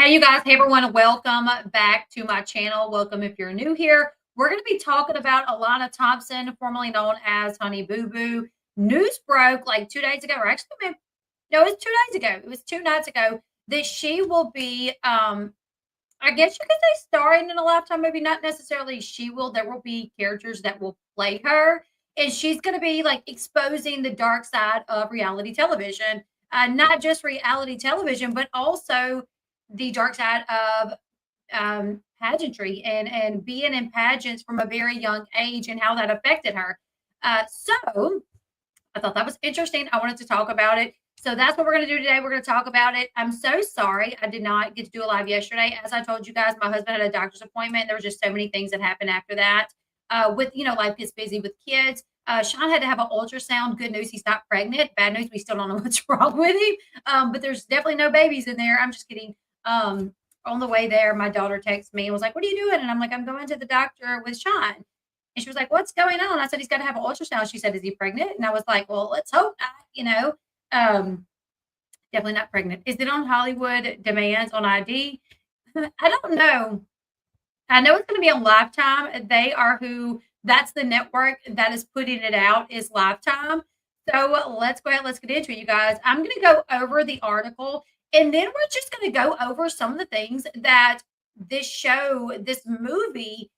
Hey, you guys. Hey, everyone. Welcome back to my channel. Welcome if you're new here. We're going to be talking about Alana Thompson, formerly known as Honey Boo Boo. News broke like 2 days ago, or actually, no, it was 2 days ago. It was 2 nights ago that she will be, I guess you could say, starring in a Lifetime movie. Not necessarily she will. There will be characters that will play her. And she's going to be like exposing the dark side of reality television. Not just reality television, but also the dark side of pageantry and being in pageants from a very young age and how that affected her. So I thought that was interesting. I wanted to talk about it. So that's what we're going to do today. We're going to talk about it. I'm so sorry I did not get to do a live yesterday. As I told you guys, my husband had a doctor's appointment. There were just so many things that happened after that. With, life gets busy with kids. Sean had to have an ultrasound. Good news, he's not pregnant. Bad news, we still don't know what's wrong with him. But there's definitely no babies in there. I'm just kidding. On the way there, my daughter texted me and was like, "What are you doing?" And I'm like, "I'm going to the doctor with Sean." And she was like, "What's going on?" I said, "He's got to have an ultrasound." She said, "Is he pregnant?" And I was like, "Well, let's hope not." Um, definitely not pregnant. Is it on Hollywood demands on ID? I don't know. I know it's going to be on Lifetime. They are who. That's the network that is putting it out, is Lifetime. So let's go ahead. Let's get into it, you guys. I'm going to go over the article, and then we're just going to go over some of the things that this show, this movie,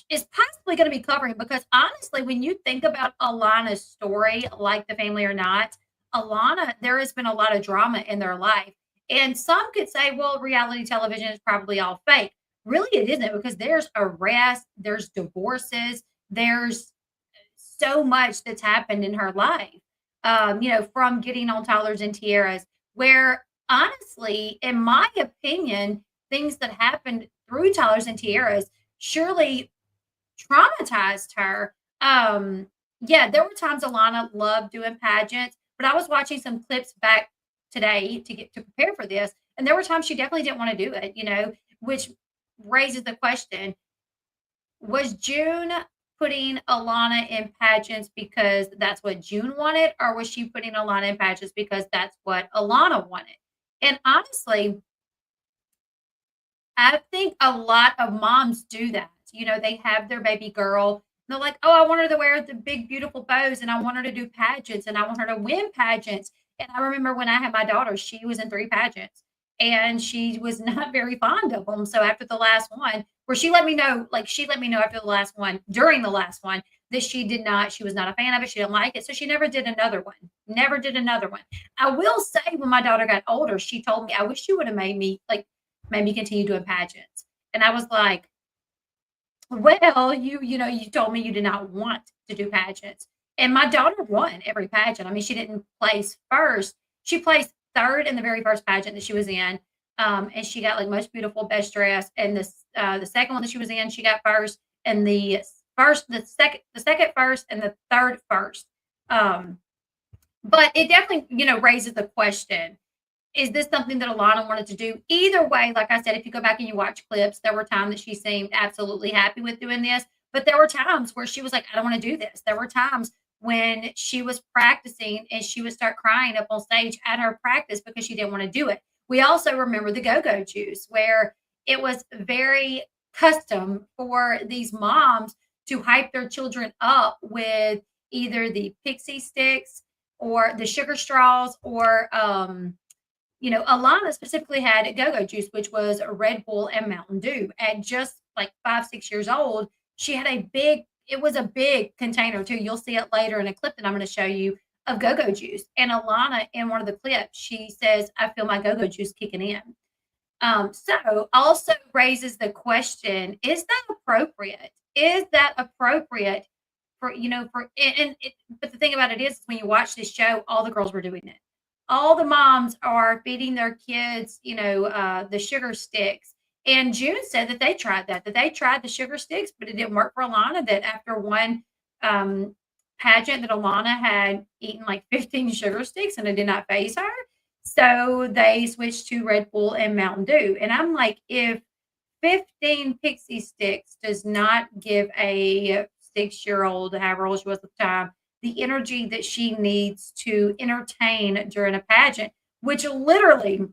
is possibly going to be covering. Because honestly, when you think about Alana's story, like The Family or Not, Alana, there has been a lot of drama in their life. And some could say, well, reality television is probably all fake. Really, it isn't, because there's arrests, there's divorces, there's so much that's happened in her life. From getting on Tyler's and Tiara's, where honestly, in my opinion, things that happened through Tyler's and Tiara's surely traumatized her. Yeah, there were times Alana loved doing pageants, but I was watching some clips back today to get to prepare for this, and there were times she definitely didn't want to do it, which raises the question: was June putting Alana in pageants because that's what June wanted, or was she putting Alana in pageants because that's what Alana wanted? And honestly, I think a lot of moms do that. They have their baby girl. They're like, "Oh, I want her to wear the big, beautiful bows, and I want her to do pageants, and I want her to win pageants." And I remember when I had my daughter, she was in 3 pageants, and she was not very fond of them. So after the last one, where she let me know, after the last one, during the last one, that she was not a fan of it. She didn't like it. So she never did another one. Never did another one. I will say, when my daughter got older, she told me, "I wish you would have made me continue doing pageants." And I was like, "Well, you told me you did not want to do pageants." And my daughter won every pageant. I mean, she didn't place first. She placed third in the very first pageant that she was in. And she got like most beautiful, best dress. And the second one that she was in, she got first. And the second first, and the third first. But it definitely, raises the question: is this something that Alana wanted to do? Either way, like I said, if you go back and you watch clips, there were times that she seemed absolutely happy with doing this. But there were times where she was like, "I don't want to do this." There were times when she was practicing and she would start crying up on stage at her practice because she didn't want to do it. We also remember the go-go juice, where it was very custom for these moms to hype their children up with either the pixie sticks or the sugar straws, or Alana specifically had go-go juice, which was a Red Bull and Mountain Dew. At just like 5, 6 years old, she had it was a big container too. You'll see it later in a clip that I'm going to show you, of go-go juice. And Alana, in one of the clips, she says, "I feel my go-go juice kicking in." So also raises the question: is that appropriate? Is that appropriate but the thing about it is, when you watch this show, all the girls were doing it. All the moms are feeding their kids, the sugar sticks. And June said that they tried that they tried the sugar sticks, but it didn't work for Alana. That after one pageant, that Alana had eaten like 15 sugar sticks and it did not phase her. So they switched to Red Bull and Mountain Dew. And I'm like, if 15 pixie sticks does not give a 6-year-old, however old she was at the time, the energy that she needs to entertain during a pageant, which literally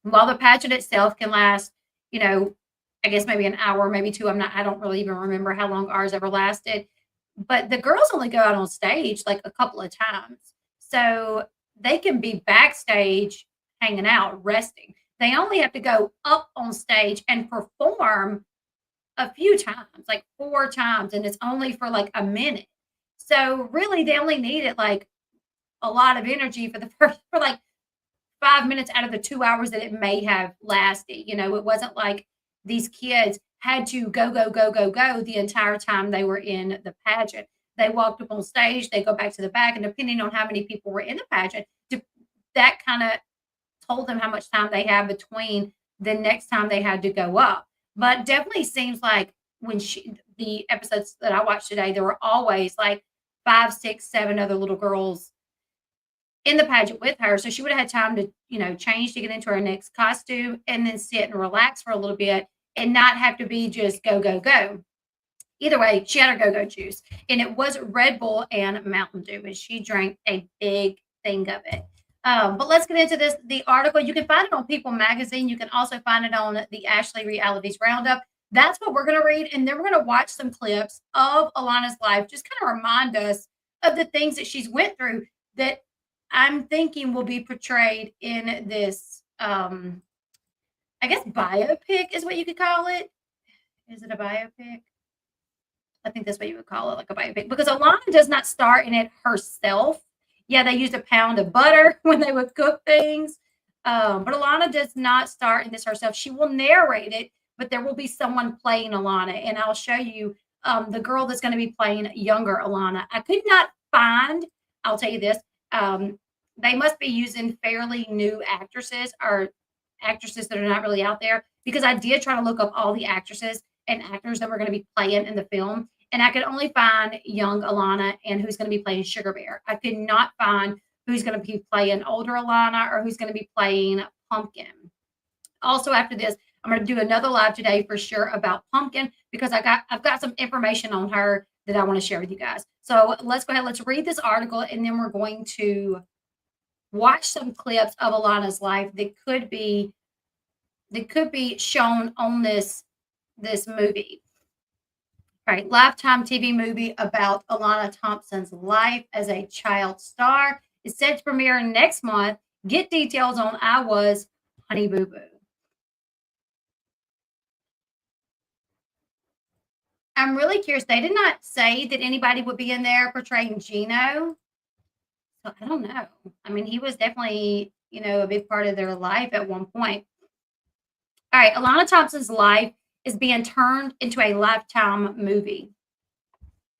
While the pageant itself can last, you know, I guess maybe an hour, maybe two. I don't really even remember how long ours ever lasted. But the girls only go out on stage like a couple of times. So they can be backstage hanging out, resting. They only have to go up on stage and perform a few times, like 4 times, and it's only for like a minute. So really they only needed like a lot of energy for the first for like 5 minutes out of the 2 hours that it may have lasted. It wasn't like these kids had to go, go, go, go, go the entire time they were in the pageant. They walked up on stage, they go back to the back, and depending on how many people were in the pageant, that kind of told them how much time they had between the next time they had to go up. But definitely seems like the episodes that I watched today, there were always like 5, 6, 7 other little girls in the pageant with her. So she would have had time to, change to get into her next costume and then sit and relax for a little bit and not have to be just go, go, go. Either way, she had her go-go juice, and it was Red Bull and Mountain Dew, and she drank a big thing of it. But let's get into this. The article, you can find it on People Magazine. You can also find it on the Ashley Realities Roundup. That's what we're going to read, and then we're going to watch some clips of Alana's life, just kind of remind us of the things that she's went through that I'm thinking will be portrayed in this, I guess biopic is what you could call it. Is it a biopic? I think that's what you would call it, like a biopic, because Alana does not star in it herself. Yeah, they used a pound of butter when they would cook things. But Alana does not star in this herself. She will narrate it, but there will be someone playing Alana. And I'll show you the girl that's going to be playing younger Alana. I could not find, I'll tell you this, they must be using fairly new actresses or actresses that are not really out there, because I did try to look up all the actresses and actors that were going to be playing in the film. And I could only find young Alana and who's going to be playing Sugar Bear. I could not find who's going to be playing older Alana or who's going to be playing Pumpkin. Also, after this, I'm going to do another live today for sure about Pumpkin, because I've got some information on her that I want to share with you guys. So let's go ahead. Let's read this article, and then we're going to watch some clips of Alana's life that could be shown on this movie. All right, Lifetime TV movie about Alana Thompson's life as a child star is set to premiere next month. Get details on I Was Honey Boo Boo. I'm really curious. They did not say that anybody would be in there portraying Gino. So I don't know. I mean, he was definitely, a big part of their life at one point. All right, Alana Thompson's life is being turned into a Lifetime movie.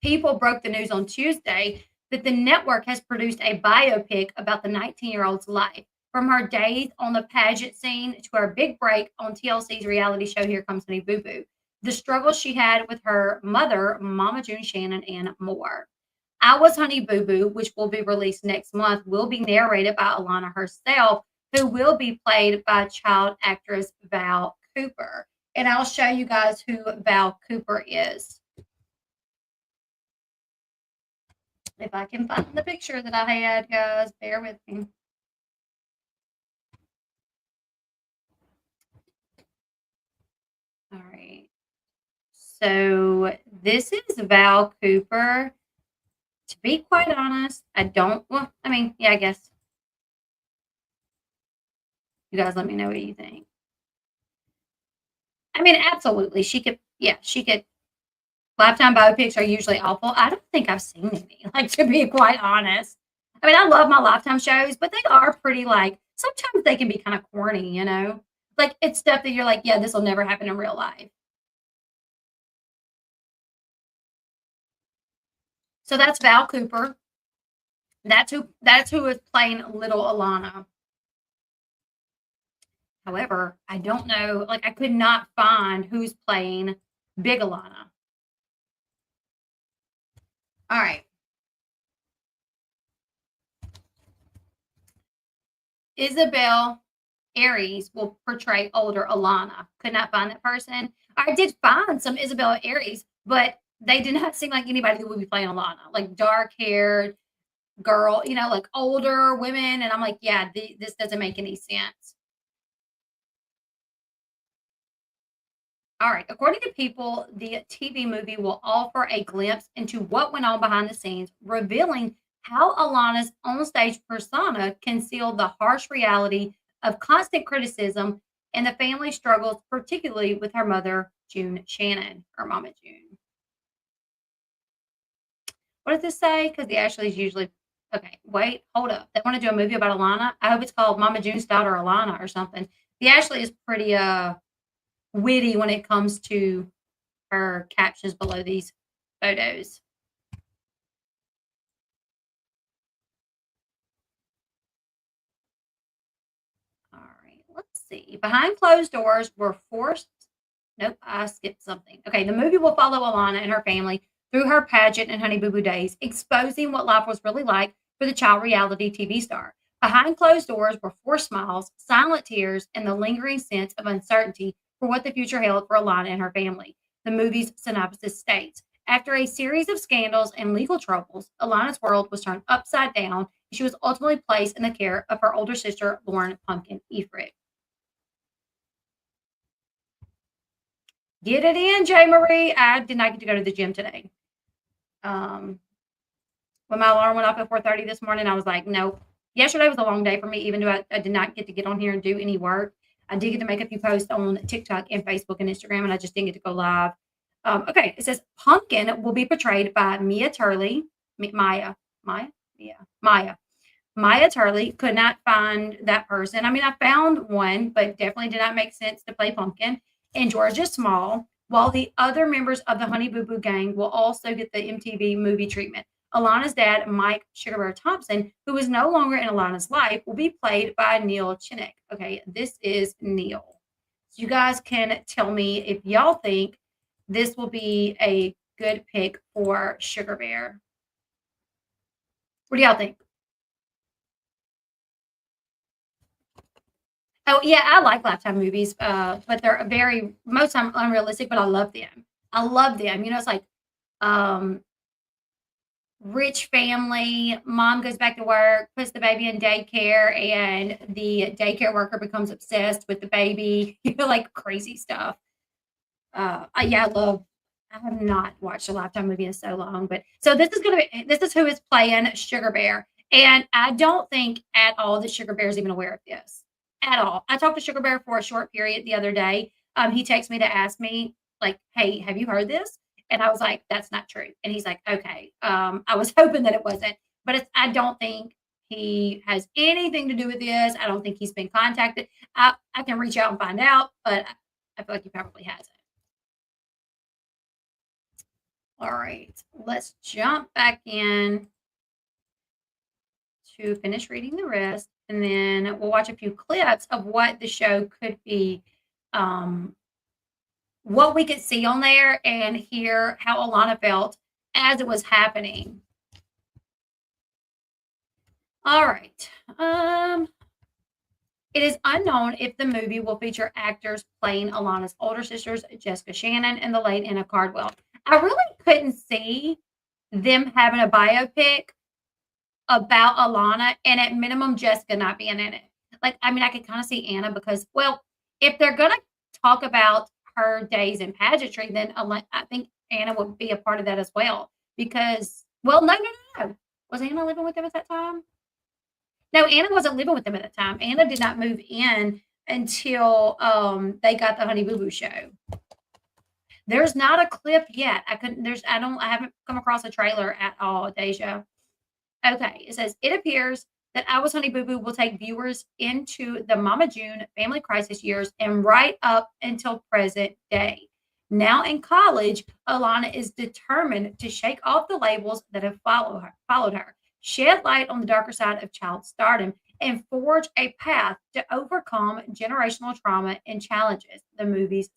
People broke the news on Tuesday that the network has produced a biopic about the 19-year-old's life, from her days on the pageant scene to her big break on TLC's reality show Here Comes Honey Boo Boo, the struggles she had with her mother, Mama June Shannon, and more. I Was Honey Boo Boo, which will be released next month, will be narrated by Alana herself, who will be played by child actress Val Cooper. And I'll show you guys who Val Cooper is. If I can find the picture that I had, guys, bear with me. All right. So this is Val Cooper. To be quite honest, I guess. You guys let me know what you think. I mean, absolutely. She could. Lifetime biopics are usually awful. I don't think I've seen any, like, to be quite honest. I mean, I love my Lifetime shows, but they are pretty, like, sometimes they can be kind of corny, Like, it's stuff that you're like, yeah, this will never happen in real life. So that's Val Cooper. That's who is playing little Alana. However, I don't know, like, I could not find who's playing big Alana. All right. Isabel Aries will portray older Alana. Could not find that person. I did find some Isabella Aries, but they did not seem like anybody who would be playing Alana, like dark haired girl, like older women. And I'm like, yeah, this doesn't make any sense. All right. According to People, the TV movie will offer a glimpse into what went on behind the scenes, revealing how Alana's onstage persona concealed the harsh reality of constant criticism and the family struggles, particularly with her mother, June Shannon, or Mama June. What does this say? Because the Ashleys usually. Okay, wait, hold up. They want to do a movie about Alana. I hope it's called Mama June's Daughter Alana or something. The Ashley is pretty witty when it comes to her captions below these photos. All right, let's see. Behind closed doors, we're forced. Nope, I skipped something. Okay, the movie will follow Alana and her family through her pageant and Honey Boo Boo days, exposing what life was really like for the child reality TV star. Behind closed doors were forced smiles, silent tears, and the lingering sense of uncertainty for what the future held for Alana and her family. The movie's synopsis states after a series of scandals and legal troubles, Alana's world was turned upside down, and she was ultimately placed in the care of her older sister, Lauren Pumpkin Efrick. Get it in, J. Marie. I did not get to go to the gym today. When my alarm went off at 4:30 this morning, I was like, nope. Yesterday was a long day for me, even though I did not get to get on here and do any work. I did get to make a few posts on TikTok and Facebook and Instagram, and I just didn't get to go live. Okay, it says Pumpkin will be portrayed by Mia Turley. Maya. Maya Turley could not find that person. I mean, I found one, but definitely did not make sense to play Pumpkin. And Georgia Small, while the other members of the Honey Boo Boo gang will also get the MTV movie treatment. Alana's dad, Mike Sugar Bear Thompson, who is no longer in Alana's life, will be played by Neil Chinnick. Okay, this is Neil. So you guys can tell me if y'all think this will be a good pick for Sugar Bear. What do y'all think? Oh yeah, I like Lifetime movies, but they're very most time unrealistic. But I love them. I love them. You know, it's like um, rich family. Mom goes back to work, puts the baby in daycare, and the daycare worker becomes obsessed with the baby. You know, like crazy stuff. Yeah, I love. I have not watched a Lifetime movie in so long, but so this is gonna be. This is who is playing Sugar Bear, and I don't think at all that Sugar Bear is even aware of this at all. I talked to Sugar Bear for a short period the other day. He texted me to ask me, like, "Hey, have you heard this?" And I was like, "That's not true." And he's like, "Okay." I was hoping that it wasn't, but I don't think he has anything to do with this. I don't think he's been contacted. I can reach out and find out, but I feel like he probably hasn't. All right, let's jump back in to finish reading the rest, and then we'll watch a few clips of what the show could be, um, what we could see on there, and hear how Alana felt as it was happening. All right. It is unknown if the movie will feature actors playing Alana's older sisters, Jessica Shannon and the late Anna Cardwell. I really couldn't see them having a biopic about Alana, and at minimum, Jessica not being in it. Like, I mean, I could kind of see Anna because, well, if they're gonna talk about her days in pageantry, then I think Anna would be a part of that as well. Because, well, no. Was Anna living with them at that time? No, Anna wasn't living with them at that time. Anna did not move in until they got the Honey Boo Boo show. There's not a clip yet. I haven't come across a trailer at all, Deja. Okay, it says it appears that I Was Honey Boo Boo will take viewers into the Mama June family crisis years and right up until present day. Now in college, Alana is determined to shake off the labels that have followed her, shed light on the darker side of child stardom, and forge a path to overcome generational trauma and challenges. The movie's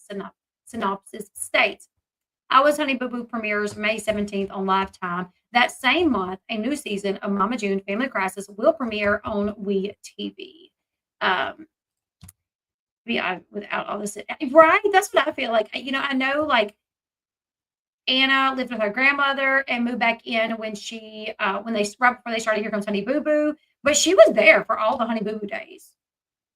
synopsis states. I Was Honey Boo Boo premieres May 17th on Lifetime. That same month, a new season of Mama June Family Crisis will premiere on We TV. Yeah, without all this, right? That's what I feel like. You know, I know like Anna lived with her grandmother and moved back in when right before they started Here Comes Honey Boo Boo, but she was there for all the Honey Boo Boo days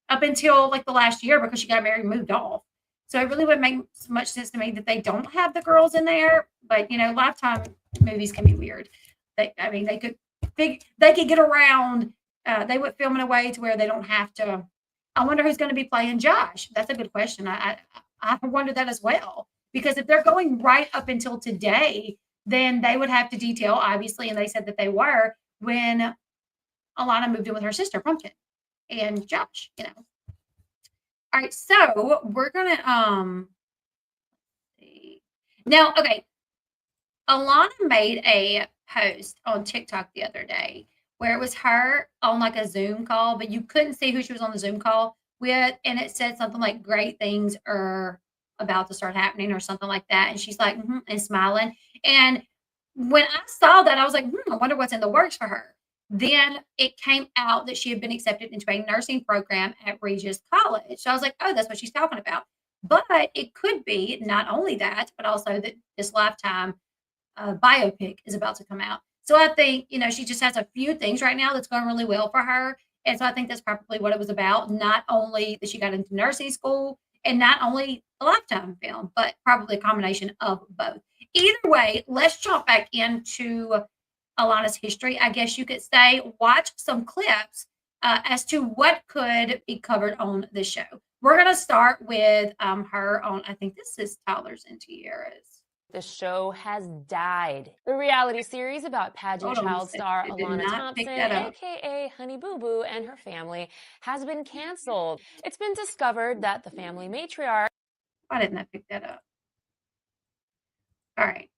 up until like the last year because she got married and moved off. So it really wouldn't make much sense to me that they don't have the girls in there. But Lifetime movies can be weird. They could get around. They would film in a way to where they don't have to. I wonder who's going to be playing Josh. That's a good question. I wonder that as well, because if they're going right up until today, then they would have to detail, obviously, and they said that they were when Alana moved in with her sister Pumpkin and Josh. All right, so we're gonna see. Now, okay, Alana made a post on TikTok the other day where it was her on like a Zoom call, but you couldn't see who she was on the Zoom call with, and it said something like "great things are about to start happening" or something like that, and she's like and smiling. And when I saw that, I was like, I wonder what's in the works for her. Then it came out that she had been accepted into a nursing program at Regis College. So I was like, oh, that's what she's talking about. But it could be not only that, but also that this Lifetime biopic is about to come out. So I think, she just has a few things right now that's going really well for her. And so I think that's probably what it was about. Not only that she got into nursing school and not only a Lifetime film, but probably a combination of both. Either way, let's jump back into Alana's history, I guess you could say. Watch some clips as to what could be covered on the show. We're going to start with her on, I think this is Toddlers and Tiaras. The show has died. The reality series about pageant child star Alana Thompson, aka Honey BooBoo, and her family has been canceled. It's been discovered that the family matriarch... Why didn't I pick that up? All right.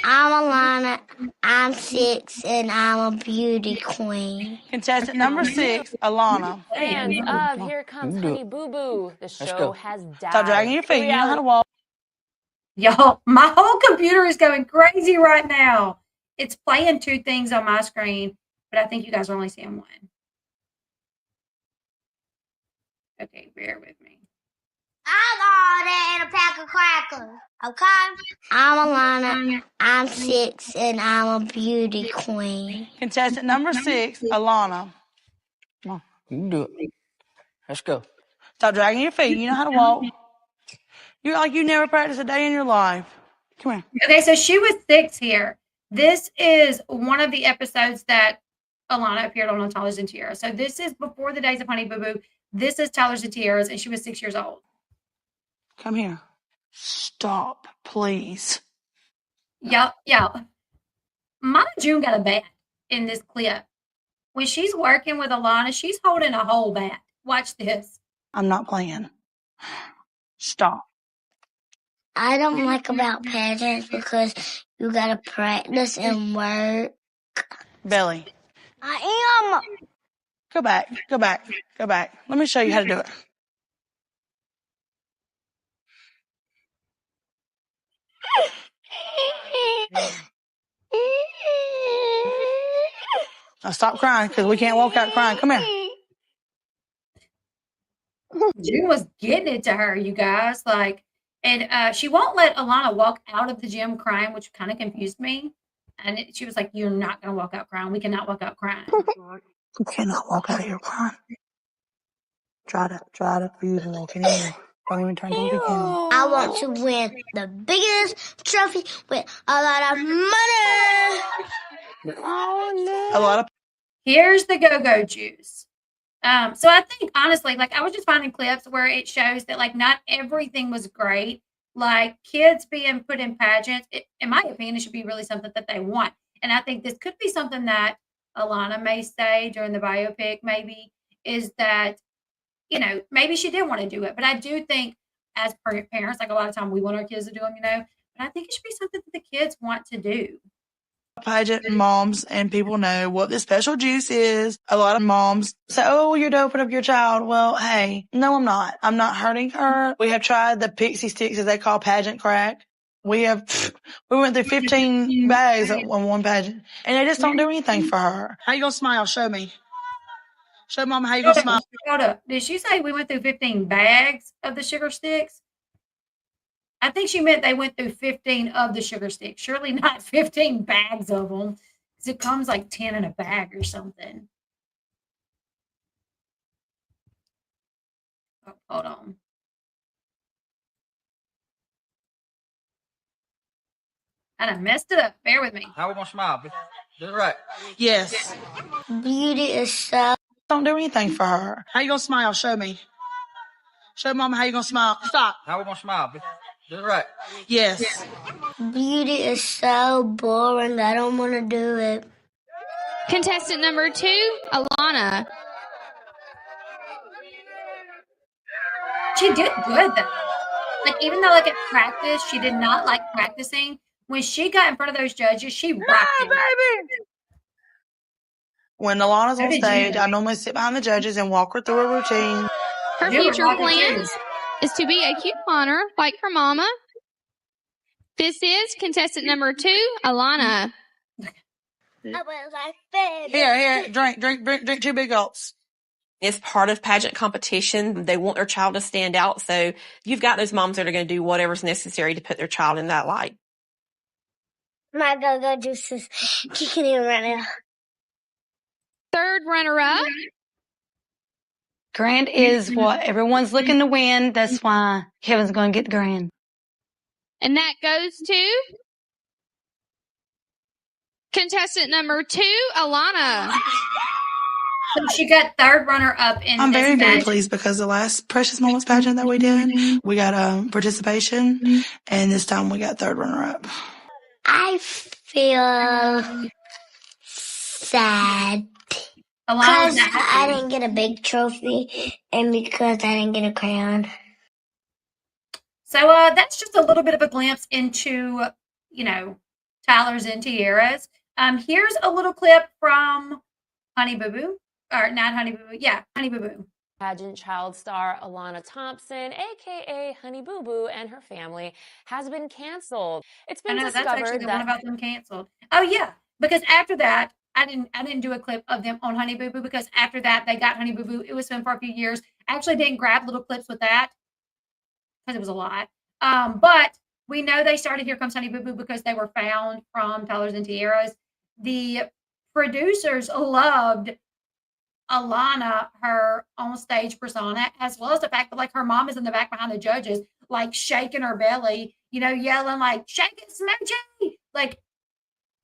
I'm Alana. I'm 6, and I'm a beauty queen. Contestant number 6, Alana. Fans of Here Comes Honey BooBoo. The show has died. Stop dragging your feet. You know how to walk. Y'all, my whole computer is going crazy right now. It's playing 2 things on my screen, but I think you guys are only seeing 1. Okay, bear with me. I'm all that and a pack of crackers. Okay? I'm Alana. I'm 6, and I'm a beauty queen. Contestant number 6, Alana. Come on, you can do it. Let's go. Stop dragging your feet. You know how to walk. You're like you never practiced a day in your life. Come here. Okay, so she was 6 here. This is one of the episodes that Alana appeared on Toddlers and Tiaras. So this is before the days of Honey BooBoo. This is Toddlers and Tiaras, and she was 6 years old. Come here. Stop, please. Yeah. Mama June got a bat in this clip. When she's working with Alana, she's holding a whole bat. Watch this. I'm not playing. Stop. I don't like about pageants because you gotta practice and work. Belly. I am. Go back. Let me show you how to do it. Now stop crying because we can't walk out crying. Come here. June was getting it to her, you guys. And she won't let Alana walk out of the gym crying, which kind of confused me. And she was like, "You're not going to walk out crying. We cannot walk out crying." You cannot walk out of here crying. Try to use a little canoe. Don't even turn to the camera. I want to win the biggest trophy with a lot of money. Oh, no. A lot of. Here's the go-go juice. So I think honestly, I was just finding clips where it shows that not everything was great. Like kids being put in pageants, in my opinion, it should be really something that they want. And I think this could be something that Alana may say during the biopic, maybe, is that, maybe she did want to do it. But I do think as parents, a lot of time we want our kids to do them, but I think it should be something that the kids want to do. Pageant moms and people know what this special juice is. A lot of moms say, "Oh, you're doping up your child." Well, hey, no, I'm not. I'm not hurting her. We have tried the pixie sticks, as they call pageant crack. We went through 15 bags on one pageant, and they just don't do anything for her. How you gonna smile? Show me. Show Mama how you gonna smile. Hold up. Did she say we went through 15 bags of the sugar sticks? I think she meant they went through 15 of the sugar sticks. Surely not 15 bags of them, because it comes 10 in a bag or something. Hold on. And I messed it up. Bear with me. How we gonna smile? Do it right. Yes. Beauty is so. Don't do anything for her. How you gonna smile? Show me. Show Mama how you gonna smile. Stop. How we gonna smile? Do it right. Yes. Beauty is so boring. I don't want to do it. Contestant number 2, Alana. She did good though. Like, even though like at practice, she did not like practicing. When she got in front of those judges, she rocked it. Baby. When Alana's on stage, I normally sit behind the judges and walk her through a routine. Her future plans is to be a couponer like her mama. This is contestant number 2, Alana. Here, drink 2 big gulps. It's part of pageant competition. They want their child to stand out. So you've got those moms that are going to do whatever's necessary to put their child in that light. My go-go juice is kicking in right now. Third runner-up. Grand is what everyone's looking to win. That's why Kevin's going to get the grand. And that goes to contestant number 2, Alana. So she got third runner-up in I'm this very, very pageant. pleased because the last Precious Moments pageant that we did, we got participation, and this time we got third runner-up. I feel sad Alana was because not I happy. didn't get a big trophy and because I didn't get a crayon. So that's just a little bit of a glimpse into, Tyler's and Tiara's. Here's a little clip from Honey BooBoo, or not Honey BooBoo, yeah, Honey BooBoo. Pageant child star Alana Thompson, aka Honey BooBoo, and her family has been canceled. It's been That's actually discovered the one that about them canceled. Oh yeah, because after that, I didn't do a clip of them on Honey BooBoo because after that they got Honey BooBoo. It was filmed for a few years. I actually didn't grab little clips with that because it was a lot. But we know they started Here Comes Honey BooBoo because they were found from Tyler's and Tiara's. The producers loved Alana, her on stage persona, as well as the fact that like her mom is in the back behind the judges, like shaking her belly, yelling like "Shake it, Smoochie!" Like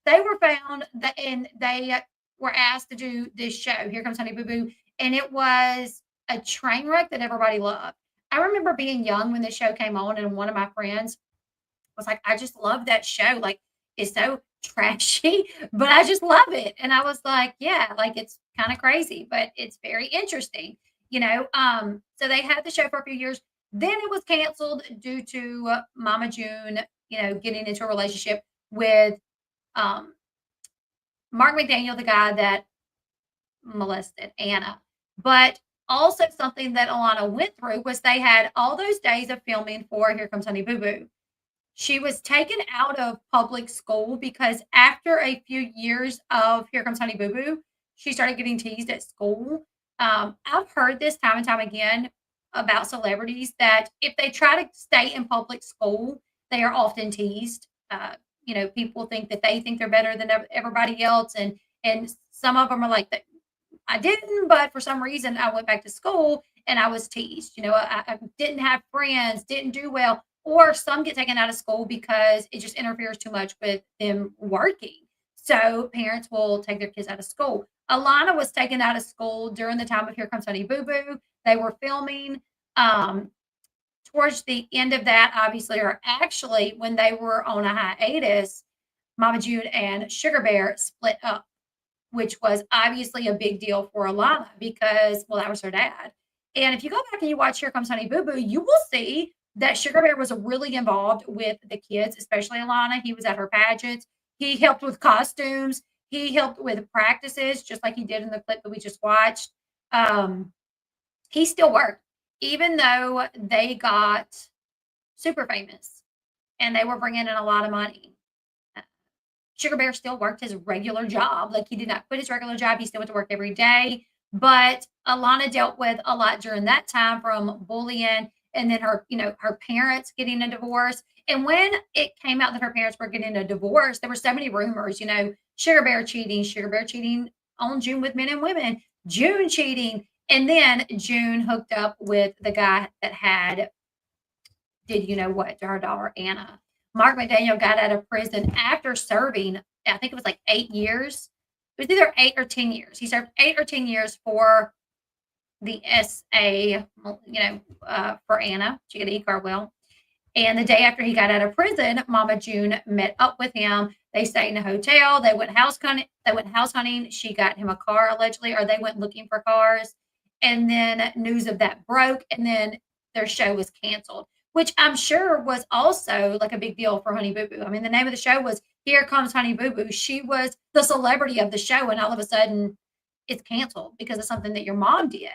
they were found and they were asked to do this show, Here Comes Honey BooBoo, and it was a train wreck that everybody loved. I remember being young when this show came on, and one of my friends was like, "I just love that show. Like it's so trashy, but I just love it." And I was like, yeah, like it's kind of crazy, but it's very interesting, So they had the show for a few years. Then it was canceled due to Mama June, getting into a relationship with Mark McDaniel, the guy that molested Anna. But also something that Alana went through was they had all those days of filming for Here Comes Honey BooBoo. She was taken out of public school because after a few years of Here Comes Honey BooBoo, she started getting teased at school. I've heard this time and time again about celebrities that if they try to stay in public school, they are often teased. People think that they think they're better than everybody else. And some of them are like, I didn't, but for some reason I went back to school and I was teased. I didn't have friends, didn't do well. Or some get taken out of school because it just interferes too much with them working. So parents will take their kids out of school. Alana was taken out of school during the time of Here Comes Honey BooBoo. They were filming. Towards the end of that, obviously, or actually when they were on a hiatus, Mama June and Sugar Bear split up, which was obviously a big deal for Alana because, well, that was her dad. And if you go back and you watch Here Comes Honey BooBoo, you will see that Sugar Bear was really involved with the kids, especially Alana. He was at her pageants. He helped with costumes. He helped with practices, just like he did in the clip that we just watched. He still worked, even though they got super famous and they were bringing in a lot of money. Sugar Bear still worked his regular job. Like he did not quit his regular job. He still went to work every day. But Alana dealt with a lot during that time, from bullying and then her parents getting a divorce. And when it came out that her parents were getting a divorce, there were so many rumors, Sugar Bear cheating on June with men and women, June cheating. And then June hooked up with the guy that did you know what to her daughter Anna. Mark McDaniel got out of prison after serving, I think it was like 8 years. It was either 8 or 10 years. He served 8 or 10 years for the SA, for Anna. She got an e-car well. And the day after he got out of prison, Mama June met up with him. They stayed in a hotel. They went house hunting. She got him a car allegedly, or they went looking for cars. And then news of that broke, and then their show was canceled, which I'm sure was also like a big deal for Honey Boo Boo. I mean, the name of the show was Here Comes Honey Boo Boo. She was the celebrity of the show, and all of a sudden it's canceled because of something that your mom did.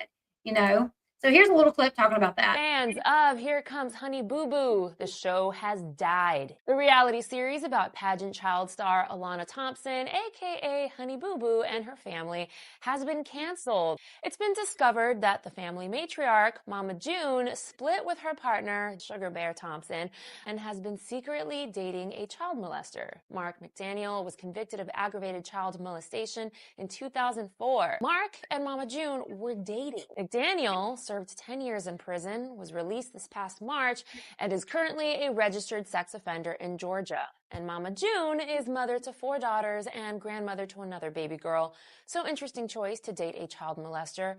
So here's a little clip talking about that. Fans of Here Comes Honey Boo Boo, the show has died. The reality series about pageant child star Alana Thompson, aka Honey Boo Boo, and her family has been canceled. It's been discovered that the family matriarch, Mama June, split with her partner, Sugar Bear Thompson, and has been secretly dating a child molester. Mark McDaniel was convicted of aggravated child molestation in 2004. Mark and Mama June were dating. McDaniel served 10 years in prison, was released this past March, and is currently a registered sex offender in Georgia. And Mama June is mother to 4 daughters and grandmother to another baby girl. So interesting choice to date a child molester.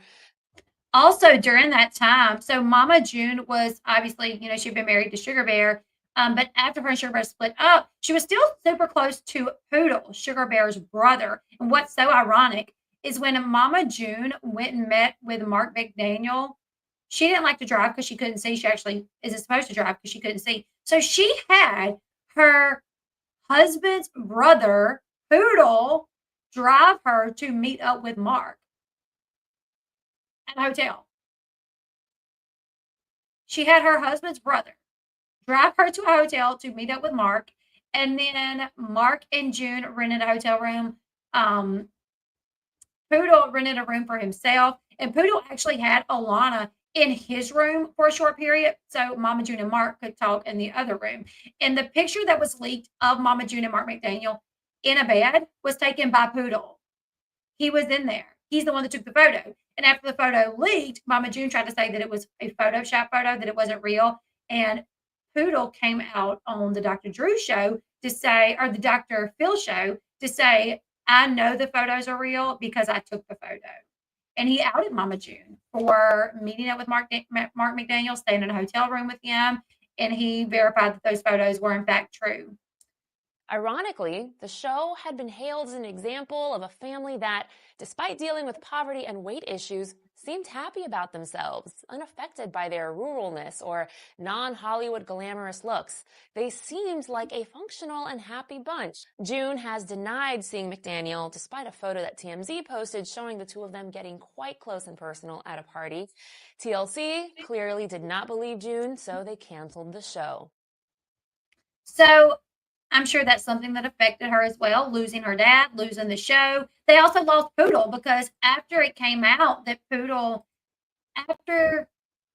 Also, during that time, so Mama June was obviously, she'd been married to Sugar Bear, but after her and Sugar Bear split up, she was still super close to Poodle, Sugar Bear's brother. And what's so ironic is when Mama June went and met with Mark McDaniel, she didn't like to drive because she couldn't see. She actually isn't supposed to drive because she couldn't see. So she had her husband's brother, Poodle, drive her to meet up with Mark at a hotel. She had her husband's brother drive her to a hotel to meet up with Mark, and then Mark and June rented a hotel room. Poodle rented a room for himself, and Poodle actually had Alana in his room for a short period, so Mama June and Mark could talk in the other room. And the picture that was leaked of Mama June and Mark McDaniel in a bed was taken by Poodle. He was in there. He's the one that took the photo. And after the photo leaked, Mama June tried to say that it was a Photoshop photo, that it wasn't real. And Poodle came out on the Dr. Drew show to say, or the Dr. Phil show to say, I know the photos are real because I took the photo. And he outed Mama June for meeting up with Mark McDaniel, staying in a hotel room with him, and he verified that those photos were in fact true. Ironically, the show had been hailed as an example of a family that, despite dealing with poverty and weight issues, seemed happy about themselves, unaffected by their ruralness or non-Hollywood glamorous looks. They seemed like a functional and happy bunch. June has denied seeing McDaniel, despite a photo that TMZ posted showing the two of them getting quite close and personal at a party. TLC clearly did not believe June, so they canceled the show. So I'm sure that's something that affected her as well, losing her dad, losing the show. They also lost Poodle because after it came out that Poodle, after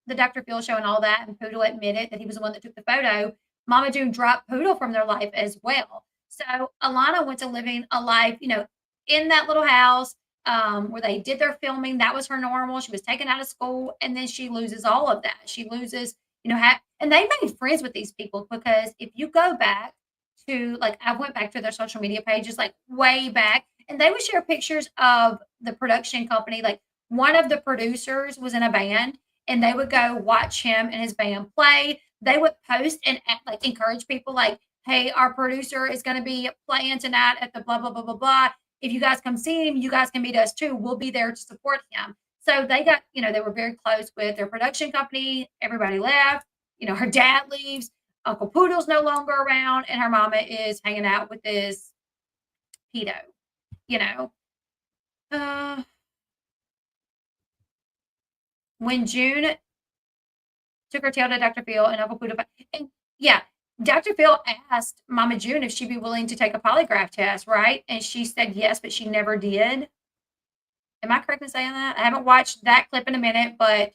the Dr. Phil show and all that, and Poodle admitted that he was the one that took the photo, Mama June dropped Poodle from their life as well. So Alana went to living a life, in that little house where they did their filming. That was her normal. She was taken out of school, and then she loses all of that. She loses, and they made friends with these people because if you go back to, I went back to their social media pages, way back, and they would share pictures of the production company. One of the producers was in a band, and they would go watch him and his band play. They would post and encourage people hey, our producer is going to be playing tonight at the blah, blah, blah, blah, blah. If you guys come see him, you guys can meet us too. We'll be there to support him. So they got, they were very close with their production company. Everybody left. Her dad leaves. Uncle Poodle's no longer around, and her mama is hanging out with this pedo, when June took her tail to Dr. Phil and Uncle Poodle, and Dr. Phil asked Mama June if she'd be willing to take a polygraph test, right? And she said yes, but she never did. Am I correct in saying that? I haven't watched that clip in a minute, but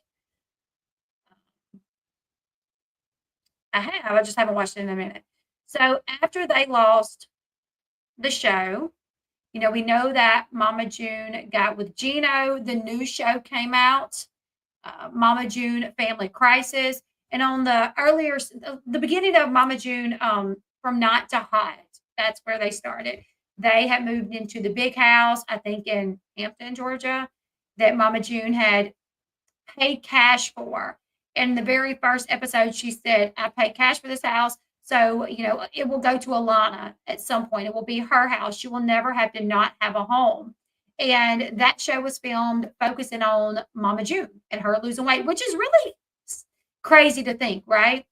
I just haven't watched it in a minute. So after they lost the show, We know that Mama June got with Gino. The new show came out, Mama June Family Crisis. And on the beginning of Mama June, from not to hot, that's where they started. They had moved into the big house, I think in Hampton, Georgia, that Mama June had paid cash for. In the very first episode, she said, I paid cash for this house. So, it will go to Alana at some point. It will be her house. She will never have to not have a home. And that show was filmed focusing on Mama June and her losing weight, which is really crazy to think, right?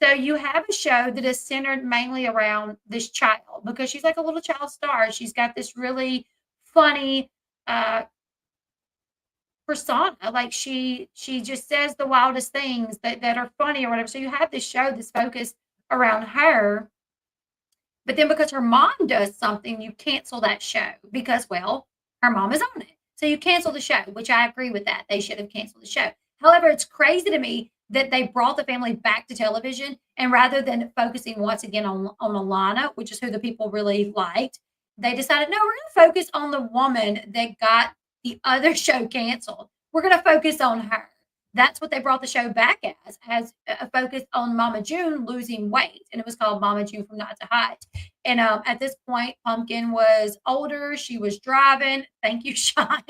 So you have a show that is centered mainly around this child because she's like a little child star. She's got this really funny persona. Like she just says the wildest things that are funny or whatever. So you have this show that's focused around her. But then because her mom does something, you cancel that show because, well, her mom is on it. So you cancel the show, which I agree with that. They should have canceled the show. However, it's crazy to me that they brought the family back to television, and rather than focusing once again on Alana, which is who the people really liked, they decided, no, we're going to focus on the woman that got the other show canceled. We're going to focus on her. That's what they brought the show back as a focus on Mama June losing weight. And it was called Mama June from Not to Hot. And at this point, Pumpkin was older. She was driving. Thank you, Sean.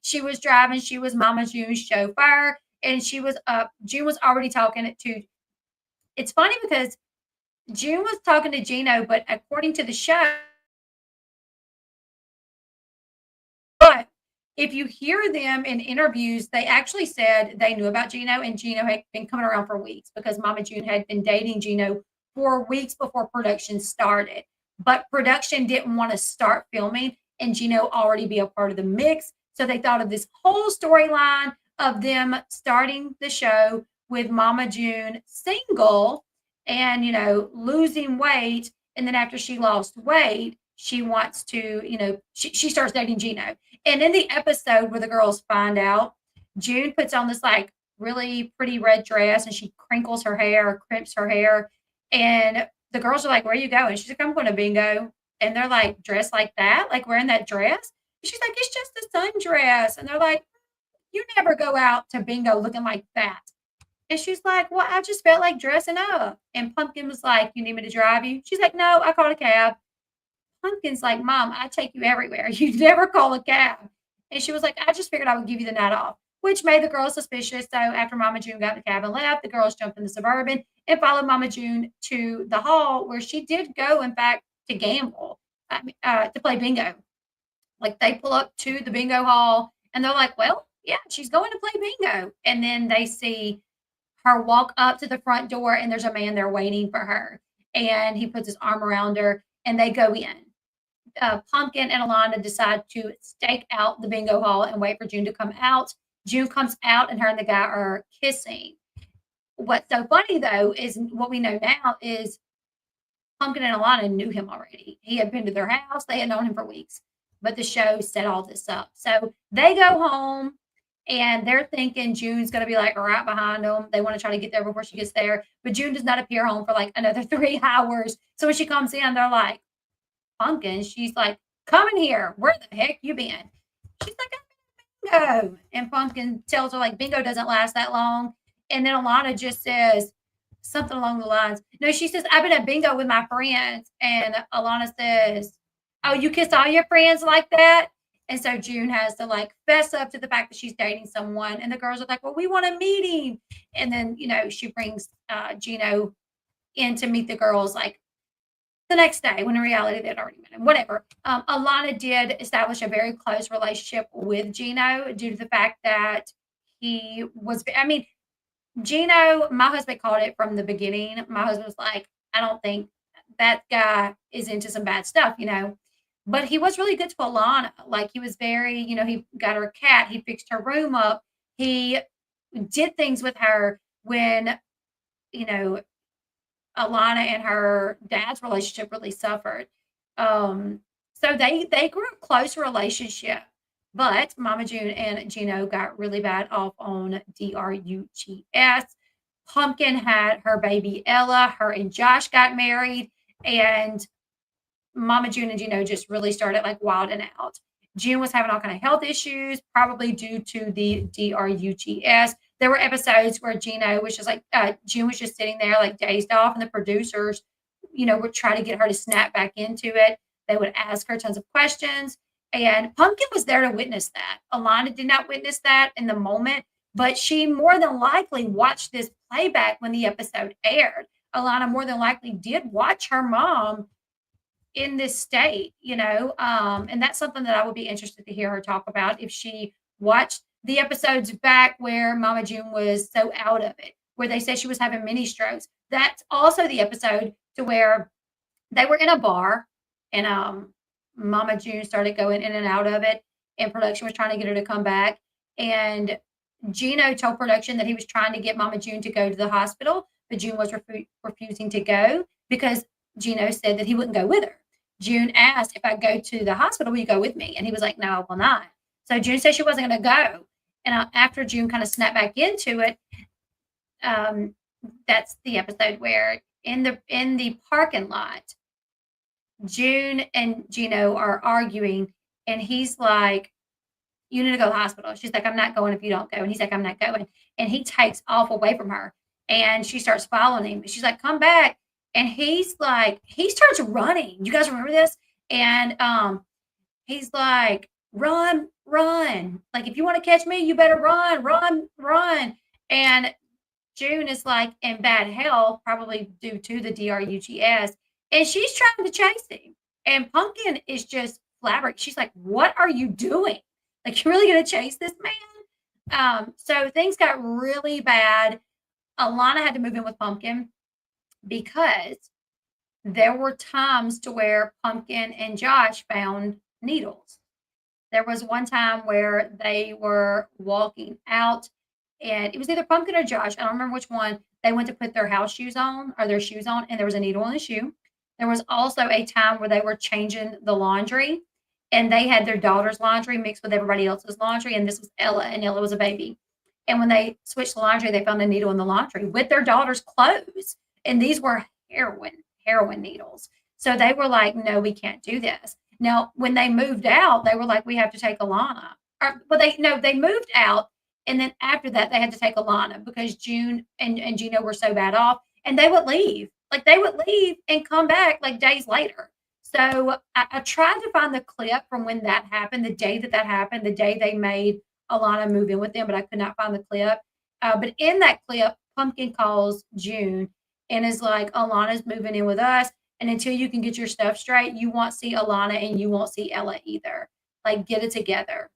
She was driving. She was Mama June's chauffeur. And June was already talking to, it's funny because June was talking to Gino, but according to the show, but if you hear them in interviews, they actually said they knew about Gino, and Gino had been coming around for weeks because Mama June had been dating Gino for weeks before production started. But production didn't want to start filming and Gino already be a part of the mix. So they thought of this whole storyline of them starting the show with Mama June single and, losing weight. And then after she lost weight, she wants to, she starts dating Gino. And in the episode where the girls find out, June puts on this like really pretty red dress and she crinkles her hair or crimps her hair. And the girls are like, where are you going? She's like, I'm going to bingo. And they're like, dressed like that, like wearing that dress. And she's like, it's just a sundress. And they're like, you never go out to bingo looking like that. And she's like, well, I just felt like dressing up. And Pumpkin was like, you need me to drive you? She's like, no, I called a cab. Pumpkin's like, Mom, I take you everywhere. You never call a cab. And she was like, I just figured I would give you the night off, which made the girls suspicious. So after Mama June got in the cab and left, the girls jumped in the Suburban and followed Mama June to the hall where she did go, in fact, to gamble, to play bingo. Like they pull up to the bingo hall and they're like, well, yeah, she's going to play bingo. And then they see her walk up to the front door and there's a man there waiting for her. And he puts his arm around her and they go in. Pumpkin and Alana decide to stake out the bingo hall and wait for June to come out. June comes out and her and the guy are kissing. What's so funny though is what we know now is Pumpkin and Alana knew him already. He had been to their house. They had known him for weeks, but the show set all this up. So they go home and they're thinking June's going to be like right behind them. They want to try to get there before she gets there, but June does not appear home for like another 3 hours. So when she comes in, they're like, Pumpkin, she's like, come in here. Where the heck you been? She's like, I'm in bingo. And Pumpkin tells her like bingo doesn't last that long. And then Alana just says something along the lines. No, she says, I've been at bingo with my friends. And Alana says, oh, you kiss all your friends like that? And so June has to like fess up to the fact that she's dating someone. And the girls are like, well, we want a meeting. And then, she brings Gino in to meet the girls like the next day when in reality they'd already met him. Whatever. Alana did establish a very close relationship with Gino due to the fact that he was, Gino, my husband called it from the beginning. My husband was like, I don't think that guy is into some bad stuff, But he was really good to Alana. Like he was very, he got her a cat. He fixed her room up. He did things with her when, Alana and her dad's relationship really suffered. So they grew a close relationship. But Mama June and Gino got really bad off on DRUGS. Pumpkin had her baby Ella. Her and Josh got married. And Mama June and Gino just really started like wilding out. June was having all kind of health issues, probably due to the drugs. There were episodes where Gino was just like, June was just sitting there like dazed off, and the producers, would try to get her to snap back into it. They would ask her tons of questions, and Pumpkin was there to witness that. Alana did not witness that in the moment, but she more than likely watched this playback when the episode aired. Alana more than likely did watch her mom in this state, and that's something that I would be interested to hear her talk about if she watched the episodes back where Mama June was so out of it, where they said she was having mini strokes. That's also the episode to where they were in a bar and Mama June started going in and out of it, and production was trying to get her to come back. And Gino told production that he was trying to get Mama June to go to the hospital, but June was refusing to go because Gino said that he wouldn't go with her. June asked, if I go to the hospital, will you go with me? And he was like, no, I will not. So June said she wasn't going to go. And after June kind of snapped back into it, that's the episode where in the parking lot, June and Gino are arguing, and he's like, you need to go to the hospital. She's like, I'm not going if you don't go. And he's like, I'm not going. And he takes off away from her, and she starts following him. She's like, come back. And he's like, he starts running. You guys remember this? And he's like, run. Like, if you want to catch me, you better run. And June is like in bad health, probably due to the drugs. And she's trying to chase him. And Pumpkin is just flabbergasted. She's like, what are you doing? Like, you're really going to chase this man? So things got really bad. Alana had to move in with Pumpkin because there were times to where Pumpkin and Josh found needles. There was one time where they were walking out, and it was either Pumpkin or Josh. I don't remember which one. They went to put their house shoes on, or their shoes on, and there was a needle in the shoe. There was also a time where they were changing the laundry, and they had their daughter's laundry mixed with everybody else's laundry, and this was Ella, and Ella was a baby. And when they switched the laundry, they found a needle in the laundry with their daughter's clothes. And these were heroin needles. So they were like, no, we can't do this. Now, when they moved out, they were like, we have to take Alana. They moved out. And then after that, they had to take Alana because June and Gino were so bad off, and they would leave. Like, they would leave and come back like days later. So I tried to find the clip from when that happened, the day that happened, the day they made Alana move in with them, but I could not find the clip. But in that clip, Pumpkin calls June and is like, Alana's moving in with us. And until you can get your stuff straight, you won't see Alana and you won't see Ella either. Like, get it together.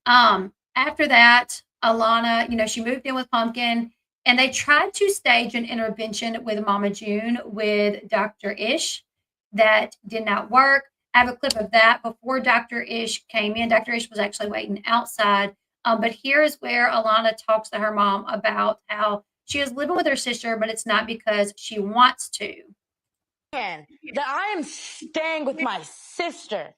After that, Alana, she moved in with Pumpkin, and they tried to stage an intervention with Mama June with Dr. Ish. That did not work. I have a clip of that before Dr. Ish came in. Dr. Ish was actually waiting outside. But here's where Alana talks to her mom about how she is living with her sister, but it's not because she wants to. That I am staying with my sister.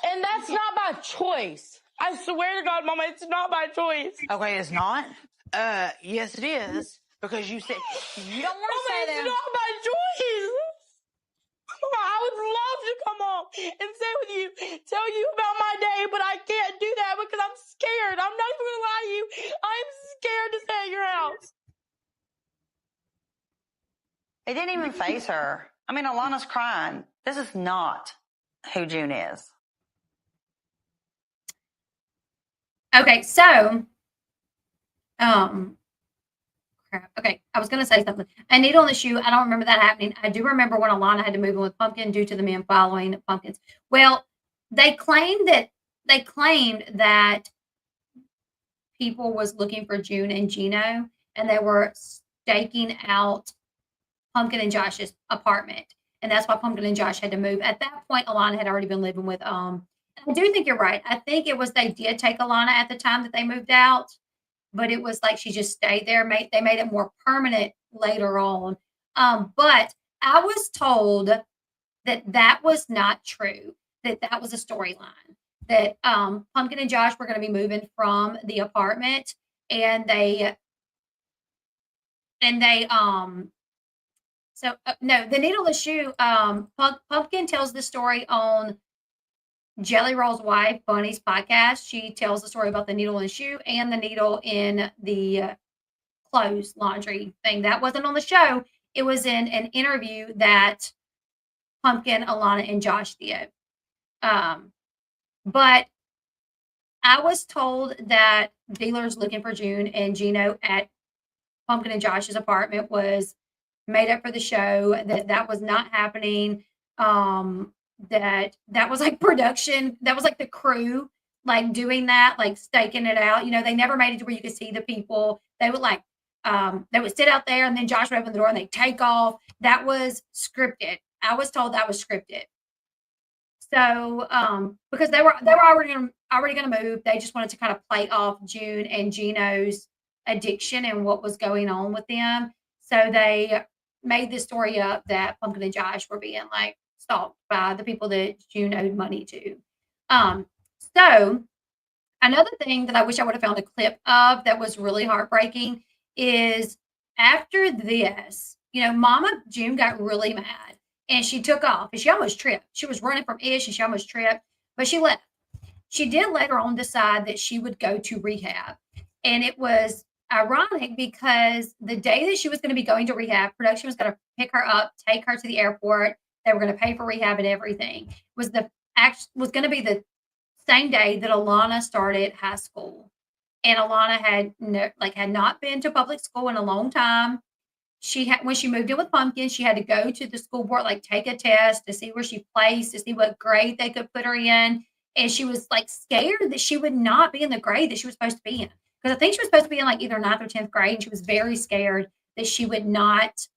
And that's not by choice. I swear to God, Mama, it's not by choice. Okay, it's not? Yes, it is. Because you said you don't want to say that. It's not by choice. Mama, I would love to come home and stay with you, tell you about my day, but I can't do that because I'm scared. I'm not even going to lie to you. I'm scared to stay at your house. It didn't even face her. I mean, Alana's crying. This is not who June is. Okay, so, crap. Okay, I was going to say something. A needle in the shoe. I don't remember that happening. I do remember when Alana had to move in with Pumpkin due to the men following Pumpkins. Well, they claimed that people was looking for June and Gino, and they were staking out Pumpkin and Josh's apartment, and that's why Pumpkin and Josh had to move. At that point, Alana had already been living with I do think you're right. I think it was they did take Alana at the time that they moved out, but it was like she just stayed there. They made it more permanent later on. But I was told that was not true, that was a storyline, that Pumpkin and Josh were going to be moving from the apartment, and they So no, the needle in the shoe. Pumpkin tells the story on Jelly Roll's wife Bunny's podcast. She tells the story about the needle in the shoe and the needle in the clothes laundry thing. That wasn't on the show. It was in an interview that Pumpkin, Alana, and Josh did. But I was told that dealers looking for June and Gino at Pumpkin and Josh's apartment was made up for the show, that was not happening. That was like production. That was like the crew like doing that, like staking it out. You know, they never made it to where you could see the people. They would sit out there and then Josh would open the door and they'd take off. That was scripted. I was told that was scripted. So, because they were already gonna move, they just wanted to kind of play off June and Gino's addiction and what was going on with them. So they made this story up that Pumpkin and Josh were being like stalked by the people that June owed money to. So another thing that I wish I would have found a clip of that was really heartbreaking is after this, you know, Mama June got really mad and she took off and she almost tripped. She was running from Ish and she almost tripped, but she left. She did later on decide that she would go to rehab. And it was ironic because the day that she was going to be going to rehab, production was going to pick her up, take her to the airport. They were going to pay for rehab and everything. Was going to be the same day that Alana started high school. And Alana had not been to public school in a long time. When she moved in with Pumpkin, she had to go to the school board, like take a test to see where she placed, to see what grade they could put her in. And she was like scared that she would not be in the grade that she was supposed to be in. Because I think she was supposed to be in like either 9th or 10th grade. And she was very scared that she would not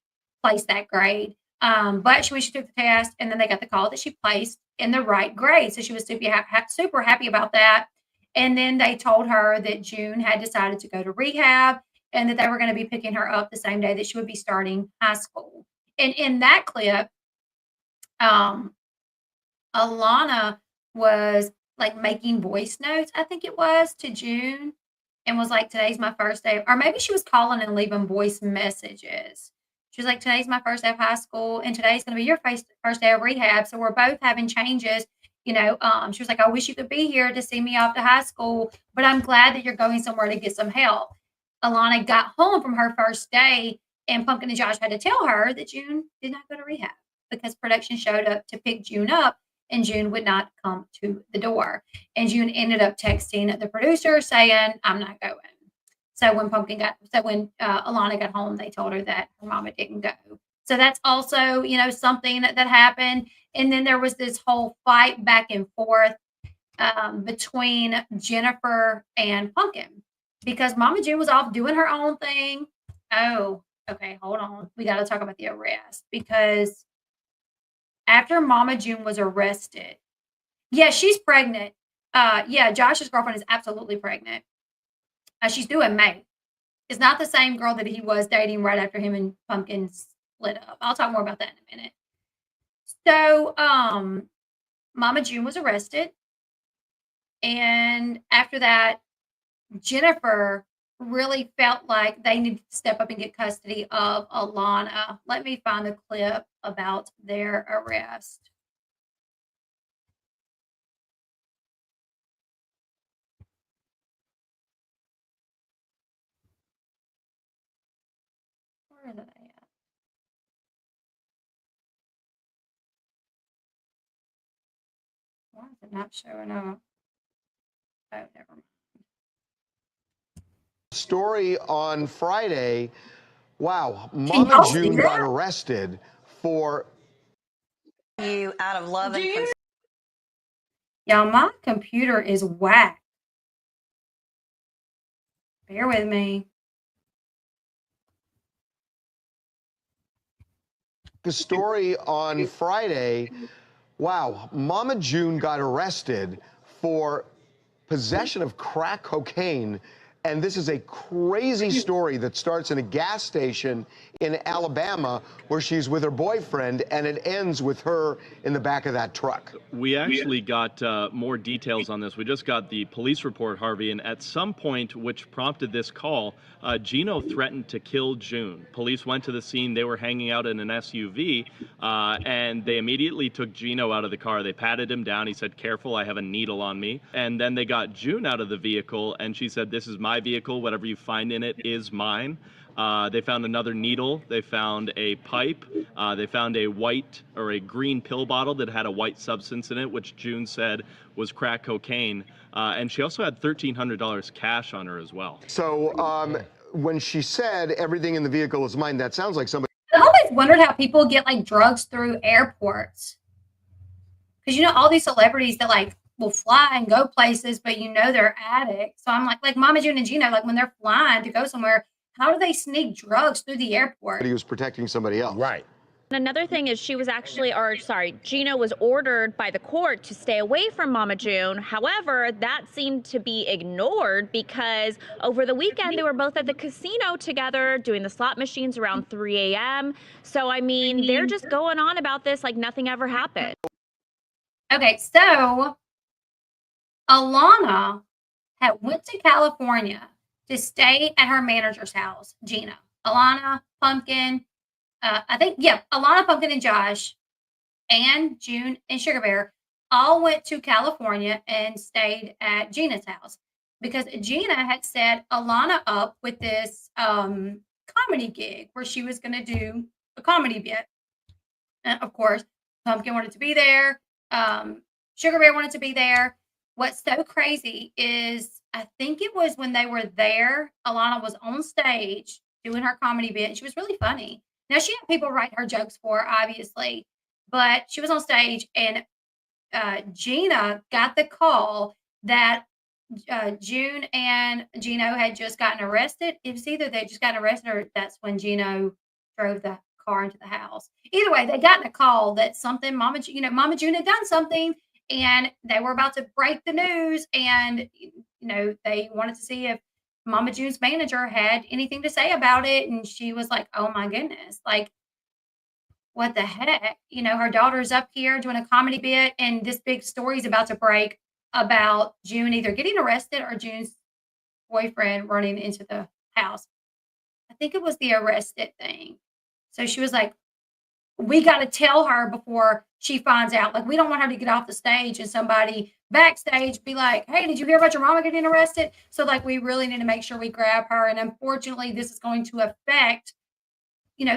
place that grade. But when she took the test and then they got the call that she placed in the right grade. So she was super happy about that. And then they told her that June had decided to go to rehab and that they were going to be picking her up the same day that she would be starting high school. And in that clip, Alana was like making voice notes, I think it was, to June, and was like, today's my first day. Or maybe she was calling and leaving voice messages. She was like, today's my first day of high school, and today's going to be your first day of rehab. So we're both having changes. You know, she was like, I wish you could be here to see me off to high school, but I'm glad that you're going somewhere to get some help. Alana got home from her first day, and Pumpkin and Josh had to tell her that June did not go to rehab because production showed up to pick June up, and June would not come to the door. And June ended up texting the producer saying, I'm not going. So when Alana got home, they told her that her mama didn't go. So that's also, you know, something that happened. And then there was this whole fight back and forth between Jennifer and Pumpkin because Mama June was off doing her own thing. Oh, okay, hold on. We got to talk about the arrest because after Mama June was arrested, yeah, she's pregnant. Yeah, Josh's girlfriend is absolutely pregnant. She's due in May. It's not the same girl that he was dating right after him and Pumpkin split up. I'll talk more about that in a minute. So, Mama June was arrested. And after that, Jennifer really felt like they needed to step up and get custody of Alana. Let me find the clip about their arrest. Where are they at? Why is it not showing up? Oh, never mind. Story on Friday. Wow, Mama June got arrested for you out of love and y'all, my computer is whack. Bear with me. the story on Friday. Wow, Mama June got arrested for possession of crack cocaine And this is a crazy story that starts in a gas station in Alabama where she's with her boyfriend, and it ends with her in the back of that truck. We actually got more details on this. We just got the police report, Harvey, and at some point, which prompted this call, Gino threatened to kill June. Police went to the scene. They were hanging out in an SUV, and they immediately took Gino out of the car. They patted him down. He said, "Careful, I have a needle on me." And then they got June out of the vehicle, and she said, "This is my vehicle. Whatever you find in it is mine." They found another needle. They found a pipe. They found a white or a green pill bottle that had a white substance in it, which June said was crack cocaine. And she also had $1,300 cash on her as well. So when she said everything in the vehicle is mine, that sounds like somebody. I've always wondered how people get like drugs through airports. Because all these celebrities that like will fly and go places, but they're addicts. So I'm like Mama June and Gino, like when they're flying to go somewhere, how do they sneak drugs through the airport? He was protecting somebody else. Right. Another thing is Gino was ordered by the court to stay away from Mama June. However, that seemed to be ignored because over the weekend they were both at the casino together doing the slot machines around 3 a.m. So, they're just going on about this like nothing ever happened. Okay, so Alana went to California to stay at her manager's house, Gina. Alana, Pumpkin, Alana, Pumpkin, and Josh, and June and Sugar Bear all went to California and stayed at Gina's house because Gina had set Alana up with this comedy gig where she was going to do a comedy bit. And of course, Pumpkin wanted to be there. Sugar Bear wanted to be there. What's so crazy is I think it was when they were there, Alana was on stage doing her comedy bit, and she was really funny. Now, she had people write her jokes for her, obviously, but she was on stage, and Gina got the call that June and Gino had just gotten arrested. It was either they just gotten arrested or that's when Gino drove the car into the house. Either way, they got a call that something, Mama June had done something, and they were about to break the news, and they wanted to see if Mama June's manager had anything to say about it, and she was like, "Oh my goodness, like what the heck?" Her daughter's up here doing a comedy bit, and this big story is about to break about June either getting arrested or June's boyfriend running into the house. I think it was the arrested thing. So she was like, "We got to tell her before she finds out. Like, we don't want her to get off the stage and somebody backstage be like, 'Hey, did you hear about your mama getting arrested?' So like, we really need to make sure we grab her." And unfortunately, this is going to affect,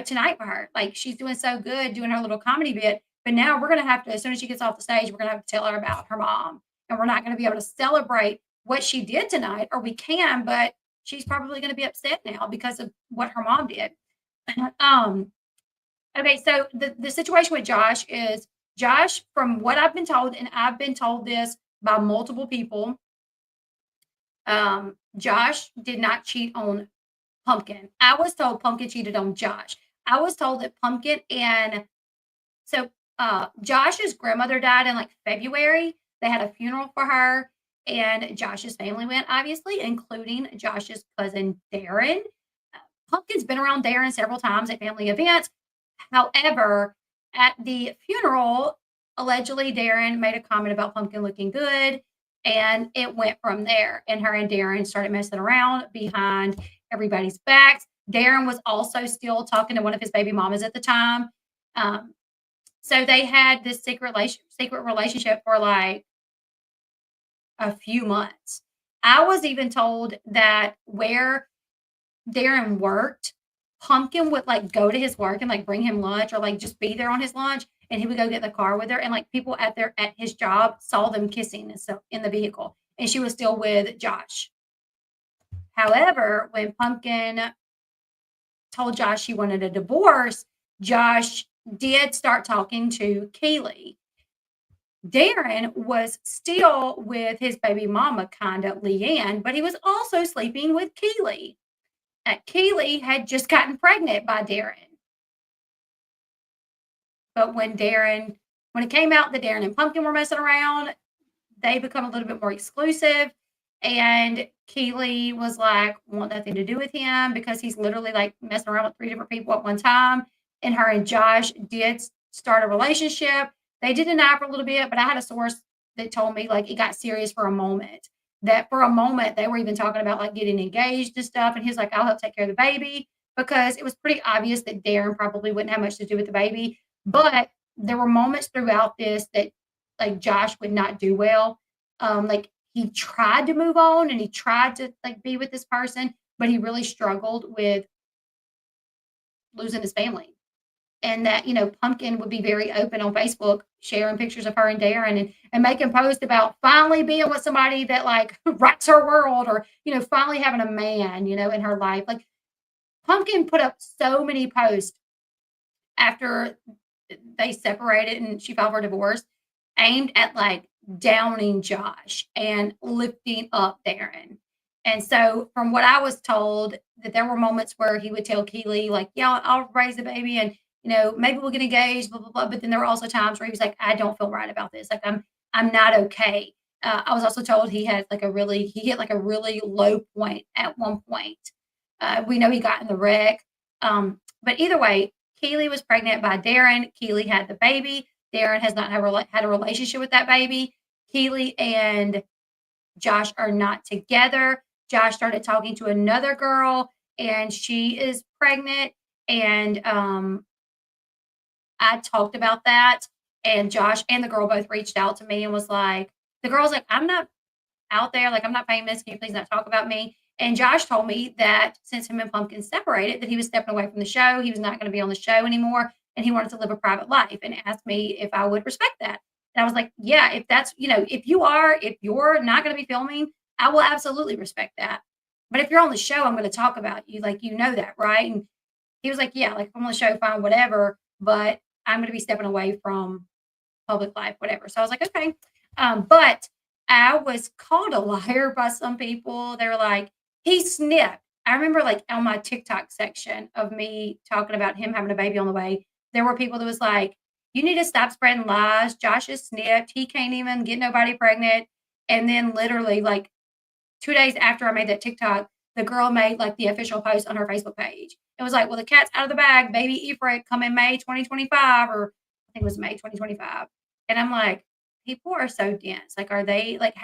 tonight for her. Like, she's doing so good doing her little comedy bit, but now we're going to have to, as soon as she gets off the stage, we're going to have to tell her about her mom. And we're not going to be able to celebrate what she did tonight, or we can, but she's probably going to be upset now because of what her mom did. Okay, so the situation with Josh is, Josh, from what I've been told, and I've been told this by multiple people, Josh did not cheat on Pumpkin. I was told Pumpkin cheated on Josh. I was told that Pumpkin Josh's grandmother died in like February. They had a funeral for her, and Josh's family went, obviously, including Josh's cousin Darren. Pumpkin's been around Darren several times at family events. However, at the funeral, allegedly Darren made a comment about Pumpkin looking good, and it went from there. And her and Darren started messing around behind everybody's backs. Darren was also still talking to one of his baby mamas at the time. So they had this secret relationship for like a few months. I was even told that where Darren worked, Pumpkin would like go to his work and like bring him lunch, or like just be there on his lunch, and he would go get in the car with her, and like people at his job saw them kissing and so in the vehicle, and she was still with Josh. However, when Pumpkin told Josh she wanted a divorce, Josh did start talking to Keely. Darren was still with his baby mama, kind of Leanne, but he was also sleeping with Keely. Keely had just gotten pregnant by Darren. But when it came out that Darren and Pumpkin were messing around, they become a little bit more exclusive. And Keely was like, want nothing to do with him because he's literally like messing around with 3 different people at one time. And her and Josh did start a relationship. They did deny for a little bit, but I had a source that told me like it got serious for a moment. That for a moment they were even talking about like getting engaged and stuff. And he's like, I'll help take care of the baby, because it was pretty obvious that Darren probably wouldn't have much to do with the baby. But there were moments throughout this that like Josh would not do well. Like he tried to move on and he tried to like be with this person, but he really struggled with losing his family. And that, Pumpkin would be very open on Facebook, sharing pictures of her and Darren and making posts about finally being with somebody that like rocks her world, or, finally having a man, in her life. Like Pumpkin put up so many posts after they separated and she filed for divorce, aimed at like downing Josh and lifting up Darren. And so from what I was told, that there were moments where he would tell Keely, like, yeah, I'll raise the baby and, maybe we'll get engaged, blah, blah, blah. But then there were also times where he was like, I don't feel right about this. Like, I'm not okay. I was also told he hit like a really low point at one point. We know he got in the wreck. But either way, Keely was pregnant by Darren. Keely had the baby. Darren has not had a relationship with that baby. Keely and Josh are not together. Josh started talking to another girl and she is pregnant. And I talked about that. And Josh and the girl both reached out to me and was like, the girl's like, I'm not out there. Like, I'm not famous. Can you please not talk about me? And Josh told me that since him and Pumpkin separated, that he was stepping away from the show. He was not going to be on the show anymore. And he wanted to live a private life, and asked me if I would respect that. And I was like, yeah, if that's, if you're not going to be filming, I will absolutely respect that. But if you're on the show, I'm going to talk about you. Like, that, right? And he was like, yeah, like if I'm on the show, fine, whatever. But I'm going to be stepping away from public life, whatever. So I was like, okay. But I was called a liar by some people. They were like, he snipped. I remember like on my TikTok section of me talking about him having a baby on the way, there were people that was like, you need to stop spreading lies. Josh is snipped. He can't even get nobody pregnant. And then literally like 2 days after I made that TikTok, the girl made like the official post on her Facebook page. It was like, well, the cat's out of the bag. Baby Ifrit coming May 2025, or I think it was May 2025. And I'm like, people are so dense. Like, are they like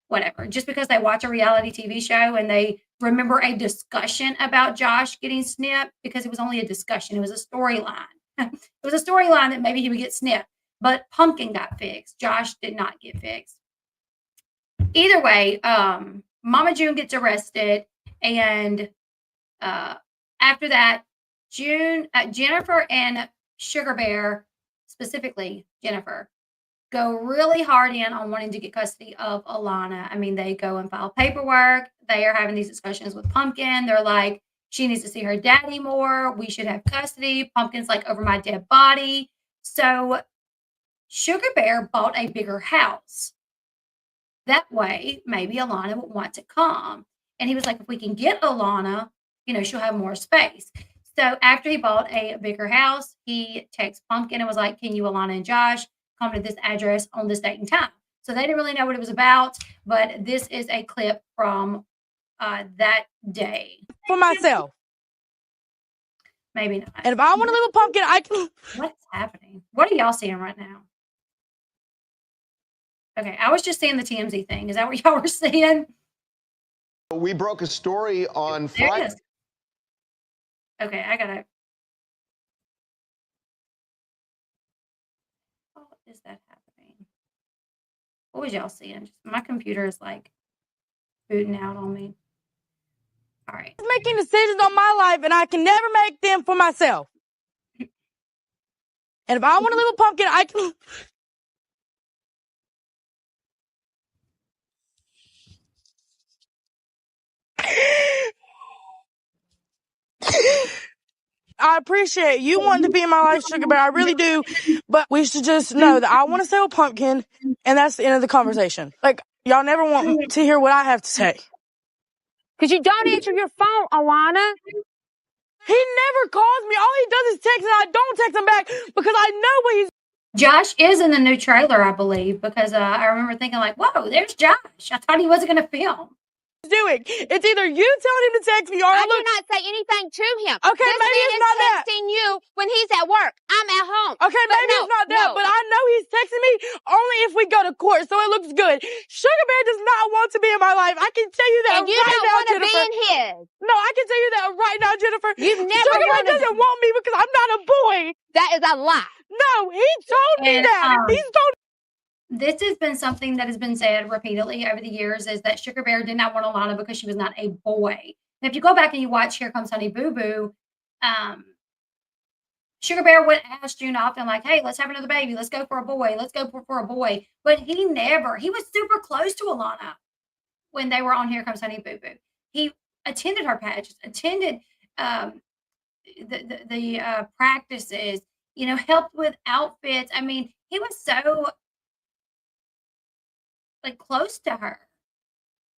whatever. Just because they watch a reality TV show and they remember a discussion about Josh getting snipped, because it was only a discussion. It was a storyline. It was a storyline that maybe he would get snipped, but Pumpkin got fixed. Josh did not get fixed. Either way, Mama June gets arrested. And after that, Jennifer and Sugar Bear, specifically Jennifer, go really hard in on wanting to get custody of Alana. I mean, they go and file paperwork. They are having these discussions with Pumpkin. They're like, she needs to see her daddy more. We should have custody. Pumpkin's like, over my dead body. So Sugar Bear bought a bigger house. That way, maybe Alana would want to come. And he was like, if we can get Alana, she'll have more space. So after he bought a bigger house, he texted Pumpkin and was like, can you, Alana and Josh, come to this address on this date and time? So they didn't really know what it was about, but this is a clip from that day. For myself. Maybe not. And if I want to live with Pumpkin, I can. What's happening? What are y'all seeing right now? Okay, I was just seeing the TMZ thing. Is that what y'all were seeing? We broke a story on Friday. Okay, I gotta. What is that happening? What was y'all seeing? My computer is like booting out on me. All right. Making decisions on my life, and I can never make them for myself. And if I want to live with Pumpkin, I can. I appreciate you wanting to be in my life, Sugar Bear. I really do. But we should just know that I want to stay with Pumpkin, and that's the end of the conversation. Like, y'all never want to hear what I have to say. Because you don't answer your phone, Alana. He never calls me. All he does is text, and I don't text him back because I know what he's Josh is in the new trailer, I believe, because I remember thinking like, whoa, there's Josh. I thought he wasn't going to film. Doing. It's either you telling him to text me or I do not say anything to him. Okay, this maybe man it's is not that. texting you when he's at work. I'm at home. Okay, but maybe it's not that, but I know he's texting me only if we go to court, so it looks good. Sugar Bear does not want to be in my life. I can tell you that and you right don't now, want to Jennifer. be in his. No, I can tell you that right now, Jennifer. You've never Sugar Bear doesn't want me because I'm not a boy. That is a lie. No, he told me that. He's told. This has been something that has been said repeatedly over the years, is that Sugar Bear did not want Alana because she was not a boy. And if you go back and you watch Here Comes Honey Boo Boo, Sugar Bear would ask June often, like, hey, let's have another baby. Let's go for a boy. Let's go for a boy. But he was super close to Alana when they were on Here Comes Honey Boo Boo. He attended her pageants, attended the practices, helped with outfits. I mean, he was so close to her.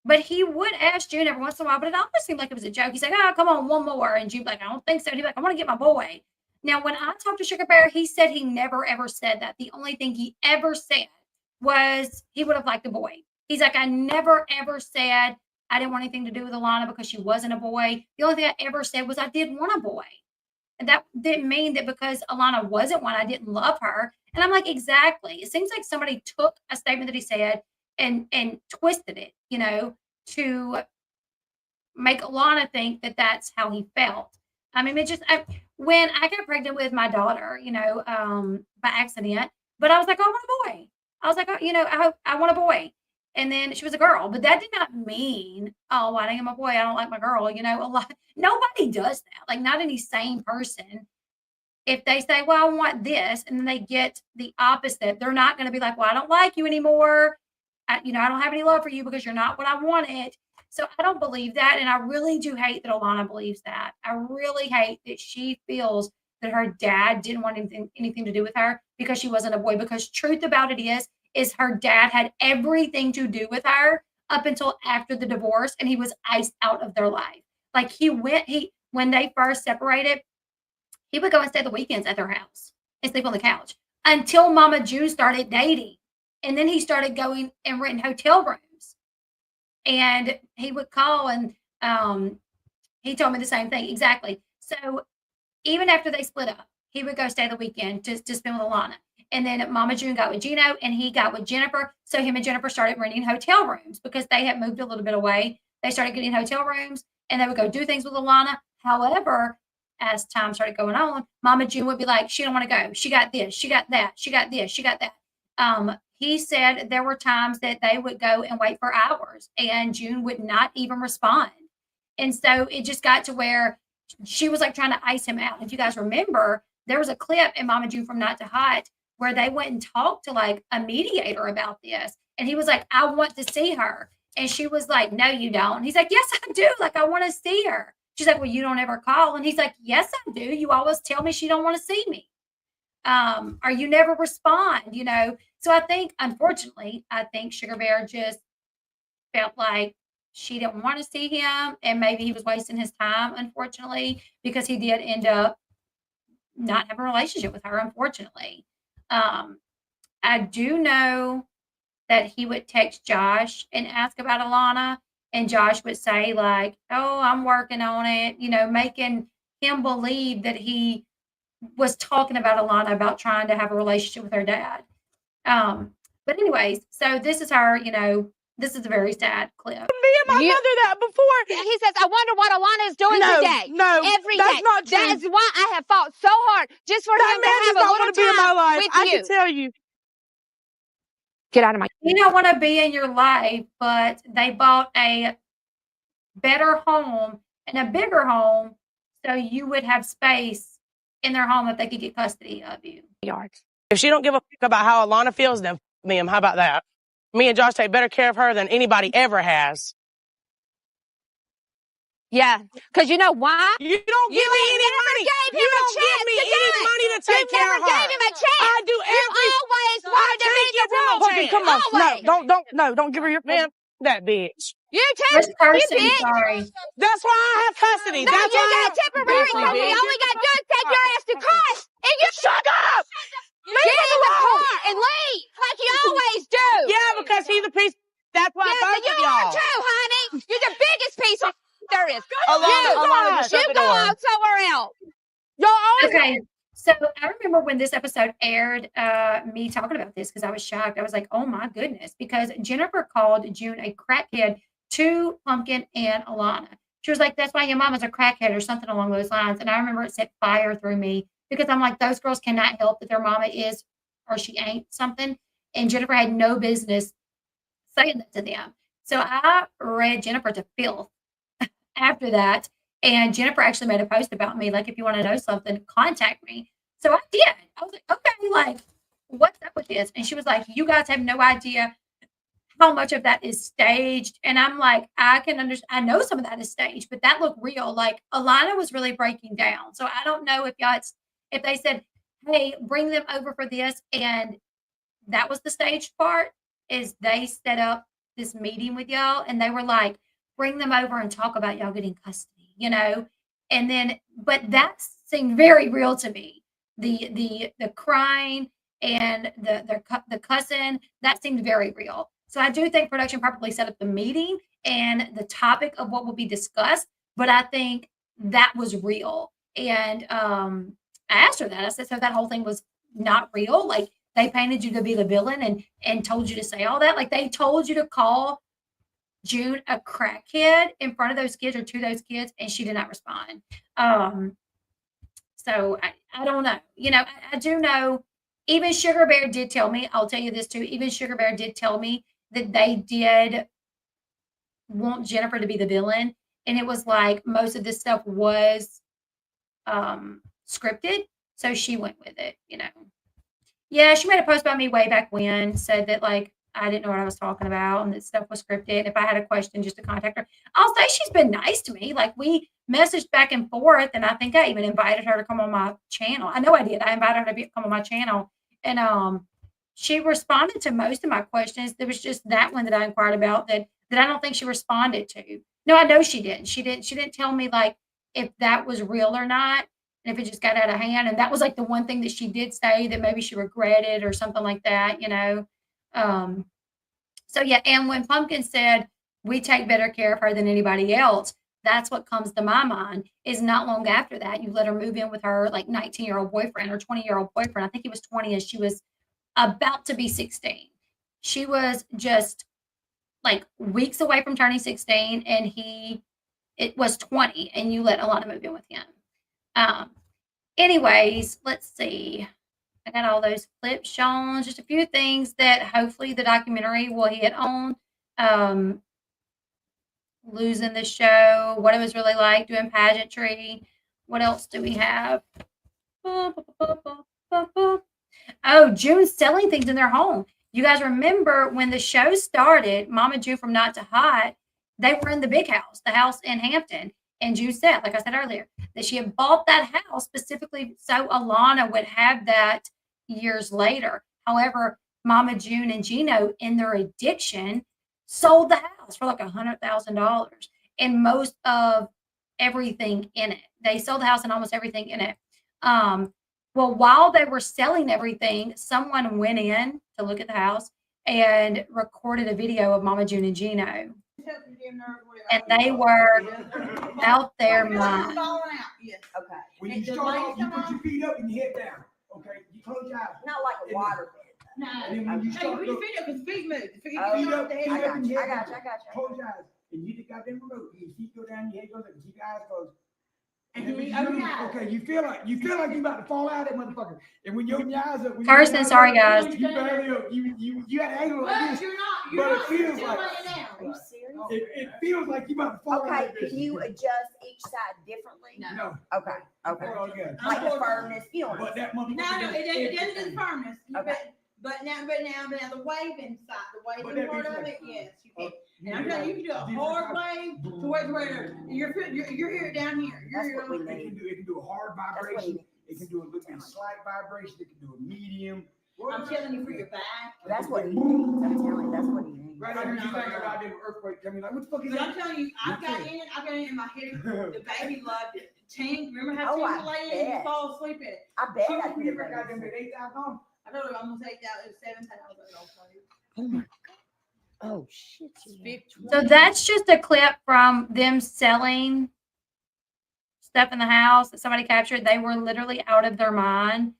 But he would ask June every once in a while, but it always seemed like it was a joke. He's like, oh, come on, one more. And June's like, I don't think so. And he's like, I want to get my boy. Now, when I talked to Sugar Bear, he said he never, ever said that. The only thing he ever said was he would have liked a boy. He's like, I never, ever said I didn't want anything to do with Alana because she wasn't a boy. The only thing I ever said was I did want a boy. And that didn't mean that because Alana wasn't one, I didn't love her. And I'm like, exactly. It seems like somebody took a statement that he said and twisted it, to make Alana think that that's how he felt. I mean, when I got pregnant with my daughter, by accident, but I was like, I want a boy. I was like, I want a boy. And then she was a girl, but that did not mean, oh, I am a boy. I don't like my girl. Nobody does that. Like, not any sane person. If they say, well, I want this, and then they get the opposite, they're not going to be like, well, I don't like you anymore. I don't have any love for you because you're not what I wanted. So I don't believe that. And I really do hate that Alana believes that. I really hate that she feels that her dad didn't want anything to do with her because she wasn't a boy. Because truth about it is her dad had everything to do with her up until after the divorce, and he was iced out of their life. Like when they first separated, he would go and stay the weekends at their house and sleep on the couch until Mama June started dating. And then he started going and renting hotel rooms. And he would call and he told me the same thing. Exactly. So even after they split up, he would go stay the weekend to spend with Alana. And then Mama June got with Gino and he got with Jennifer. So him and Jennifer started renting hotel rooms because they had moved a little bit away. They started getting hotel rooms and they would go do things with Alana. However, as time started going on, Mama June would be like, she don't want to go. She got this. She got that. She got this. She got that. He said there were times that they would go and wait for hours and June would not even respond. And so it just got to where she was like trying to ice him out. If you guys remember, there was a clip in Mama June from Not to Hot where they went and talked to like a mediator about this. And he was like, I want to see her. And she was like, no, you don't. And he's like, yes, I do. Like, I want to see her. She's like, well, you don't ever call. And he's like, yes, I do. You always tell me she don't want to see me. Or you never respond, So I think, unfortunately, Sugar Bear just felt like she didn't want to see him and maybe he was wasting his time, unfortunately, because he did end up not having a relationship with her, unfortunately. I do know that he would text Josh and ask about Alana, and Josh would say like, oh, I'm working on it, making him believe that he was talking about Alana about trying to have a relationship with her dad. But anyways, so this is her, this is a very sad clip. Me and my mother that before. He says, I wonder what Alana is doing today. No, every that's day. not true. That is why I have fought so hard just for him to have a little time in my life. with I you. can tell you. Get out of my. He don't want to be in your life, but they bought a better home and a bigger home so you would have space in their home if they could get custody of you. Yards. If she don't give a fuck about how Alana feels, then me, how about that? Me and Josh take better care of her than anybody ever has. Yeah, because you know why? You don't give me any money. You don't give me any money to take care of her. You never gave him a chance. I do every. You always wanted to be the role. Come on, don't give her your man. That bitch. You take you bitch. Sorry. That's why I have custody. No, that's you why got temporary custody. All we got to do is take your ass to court. And you shut up. Get in the and leave like you always do. Yeah, because he's a piece. That's why Yeah, both you of y'all. are too, honey. You're the biggest piece of there is. Alana, just shut the go door. out somewhere else. You're always Okay. So I remember when this episode aired, me talking about this because I was shocked. I was like, oh my goodness, because Jennifer called June a crackhead to Pumpkin and Alana. She was like, that's why your mama's a crackhead or something along those lines. And I remember it set fire through me because I'm like, those girls cannot help that their mama is or she ain't something. And Jennifer had no business saying that to them. So I read Jennifer to filth after that. And Jennifer actually made a post about me, like, if you want to know something, contact me. So I did. I was like, okay, like, what's up with this? And she was like, you guys have no idea how much of that is staged. And I'm like, I can understand. I know some of that is staged, but that looked real. Like, Alana was really breaking down. So I don't know if if they said, hey, bring them over for this. And that was the staged part, is they set up this meeting with y'all and they were like, bring them over and talk about y'all getting custody, and then, but that seemed very real to me. The crying and the cussing, that seemed very real. So I do think production probably set up the meeting and the topic of what will be discussed, but I think that was real. And I asked her that. I said, so that whole thing was not real? Like, they painted you to be the villain and told you to say all that? Like, they told you to call June a crackhead in front of those kids or to those kids, and she did not respond. So I don't know. I do know, even Sugar Bear did tell me, I'll tell you this too, even Sugar Bear did tell me that they did want Jennifer to be the villain. And it was like most of this stuff was scripted. So she went with it, Yeah, she made a post about me way back when, said that, like, I didn't know what I was talking about and that stuff was scripted. If I had a question, just to contact her. I'll say she's been nice to me. Like, we messaged back and forth, and I think I even invited her to come on my channel. I know I did. I invited her to come on my channel, and she responded to most of my questions. There was just that one that I inquired about that I don't think she responded to. No, I know she didn't. She didn't tell me, like, if that was real or not, and if it just got out of hand. And that was like the one thing that she did say that maybe she regretted or something like that, So yeah, and when Pumpkin said we take better care of her than anybody else, that's what comes to my mind. Is not long after that, you let her move in with her like 19-year-old boyfriend or 20-year-old boyfriend. I think he was 20 and she was about to be 16. She was just like weeks away from turning 16, and it was 20, and you let Alana move in with him. Anyways, let's see. I got all those clips shown. Just a few things that hopefully the documentary will hit on. Losing the show, what it was really like doing pageantry. What else do we have? Oh, June's selling things in their home. You guys remember when the show started, Mama June from Not to Hot, they were in the big house, the house in Hampton. And June said, like I said earlier, that she had bought that house specifically so Alana would have that years later. However, Mama June and Gino, in their addiction, sold the house for like $100,000 and most of everything in it. They sold the house and almost everything in it. Well, while they were selling everything, someone went in to look at the house and recorded a video of Mama June and Gino. And they were out their mind. Okay. When you start off, you put your feet up and your head down. Okay. You close your eyes. Not like a water bed. No. And then when you start, put your feet up because feet move. Feet up, I got you. Close your eyes. And you hit the goddamn remote. Your feet go down, your head goes up, and keep your eyes closed. And okay, you feel like you're about to fall out of that motherfucker. And when you open your eyes up, Kirsten, sorry guys. You barely up. You got an angle like this. But it feels like. Are you serious? It feels like you about to fall out. Okay, can you adjust each side differently? No. Okay. Like the firmness, But that motherfucker. No, it doesn't do the firmness. But now the waving side, the waving part of it, yes, you can. And I'm telling you, you can do a hard wave to where you're here down here. It can do a hard vibration. It can do a little slight vibration. It can do a medium. I'm telling you for your back. That's what he needs. I'm telling you, that's what he needs. Right after you think about the earthquake, I mean, like, what the fuck is that? I'm telling you, I've got it in my head. The baby loved it. Tink, remember how Tink lay in and you fall asleep in it? I bet I did. $8,000. I told her I'm gonna take that. It's 7,000. Oh my God. Oh shit. So that's just a clip from them selling stuff in the house that somebody captured. They were literally out of their mind.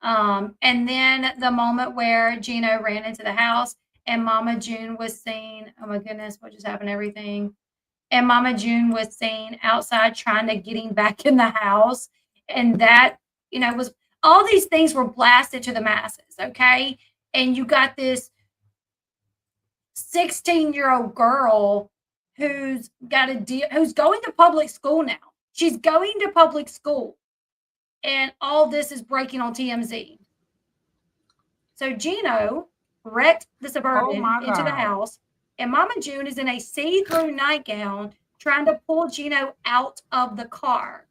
And then the moment where Gino ran into the house and Mama June was seen. Oh my goodness, what just happened? Everything. And Mama June was seen outside trying to get him back in the house. And that, was all these things were blasted to the masses. Okay. And you got this 16-year-old girl who's got a deal, who's going to public school now. She's going to public school. And all this is breaking on TMZ. So Gino wrecked the Suburban into the house, and Mama June is in a see-through nightgown trying to pull Gino out of the car.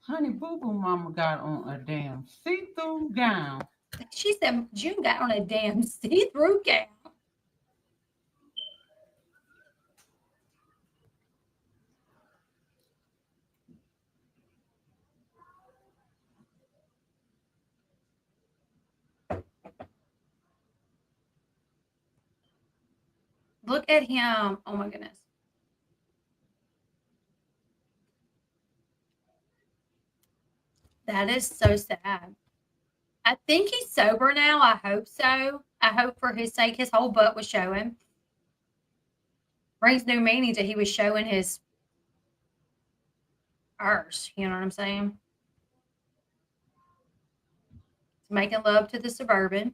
Honey Boo Boo Mama got on a damn see-through gown. She said June got on a damn see-through gown. Look at him. Oh my goodness. That is so sad. I think he's sober now. I hope so. I hope for his sake his whole butt was showing. Brings new meaning to he was showing his arse. You know what I'm saying? Making love to the Suburban.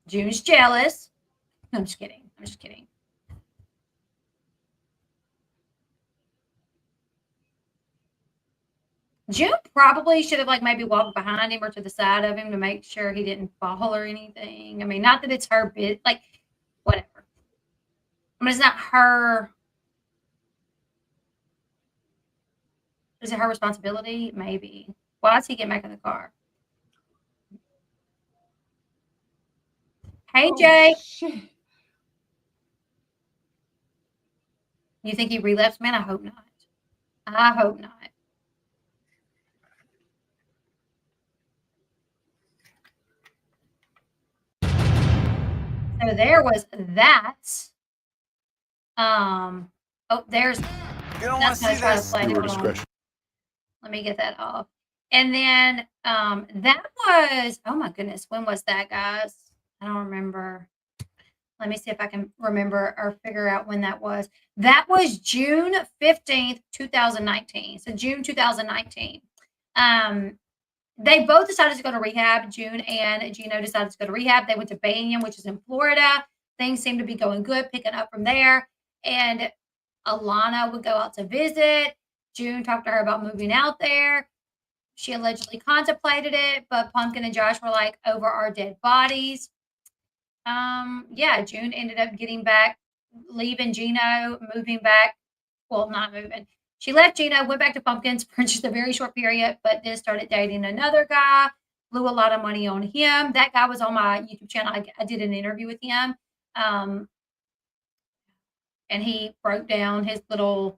June's jealous. No, I'm just kidding. I'm just kidding. June probably should have maybe walked behind him or to the side of him to make sure he didn't fall or anything. I mean, not that it's her bit, whatever. I mean, it's not her. Is it her responsibility? Maybe. Why does he get back in the car? Hey, Jay. Shit. You think he relapsed, man? I hope not. I hope not. So there was that. There's. You don't want to see this. Your discretion. Let me get that off. And then that was, oh my goodness, when was that, guys? I don't remember. Let me see if I can remember or figure out when that was. That was June 15th, 2019. So June 2019. They both decided to go to rehab. June and Gino decided to go to rehab. They went to Banyan, which is in Florida. Things seemed to be going good, picking up from there. And Alana would go out to visit. June talked to her about moving out there. She allegedly contemplated it, but Pumpkin and Josh were like, over our dead bodies. June ended up getting back, leaving Gino, moving back. Well, not moving. She left Gino, went back to Pumpkins for just a very short period, but then started dating another guy, blew a lot of money on him. That guy was on my YouTube channel. I did an interview with him. And he broke down his little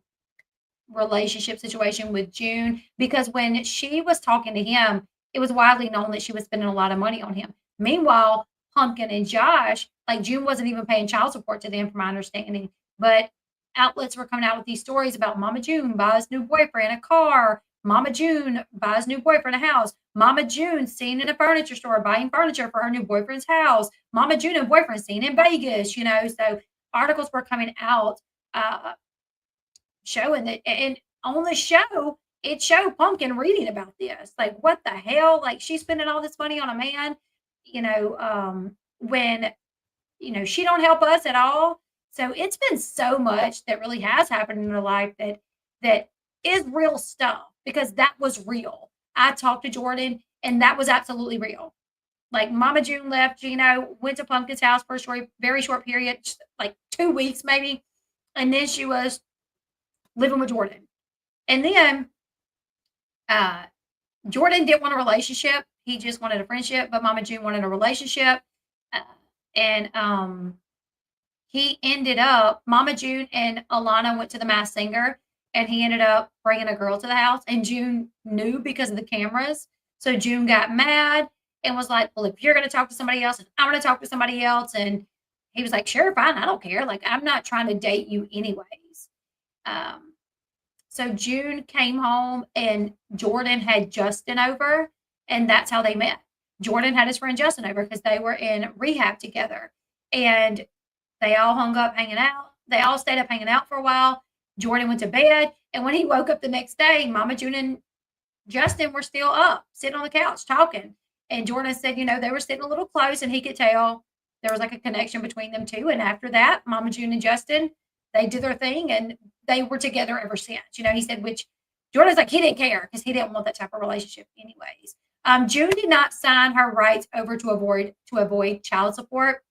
relationship situation with June, because when she was talking to him, it was widely known that she was spending a lot of money on him. Meanwhile, Pumpkin and Josh, June wasn't even paying child support to them, from my understanding, but outlets were coming out with these stories about Mama June buys new boyfriend a car, Mama June buys new boyfriend a house, Mama June seen in a furniture store buying furniture for her new boyfriend's house, Mama June and boyfriend seen in Vegas, so articles were coming out showing that. And on the show, it showed Pumpkin reading about this. What the hell? She's spending all this money on a man, when, she don't help us at all. So it's been so much that really has happened in her life that is real stuff, because that was real. I talked to Jordan, and that was absolutely real. Mama June left Gino, went to Pumpkin's house for a very short period, 2 weeks maybe, and then she was living with Jordan. And then Jordan didn't want a relationship. He just wanted a friendship, but Mama June wanted a relationship. he ended up, Mama June and Alana went to the Masked Singer, and he ended up bringing a girl to the house, and June knew because of the cameras. So June got mad and was like, well, if you're going to talk to somebody else, and I'm going to talk to somebody else. And he was like, sure, fine. I don't care. Like, I'm not trying to date you anyways. So June came home, and Jordan had Justin over, and that's how they met. Jordan had his friend Justin over because they were in rehab together, and they all hung up hanging out. They all stayed up hanging out for a while. Jordan went to bed, and when he woke up the next day, Mama June and Justin were still up, sitting on the couch talking. And Jordan said, they were sitting a little close, and he could tell there was like a connection between them two. And after that, Mama June and Justin, they did their thing, and they were together ever since. He said, which Jordan's like, he didn't care because he didn't want that type of relationship anyways. June did not sign her rights over to avoid child support.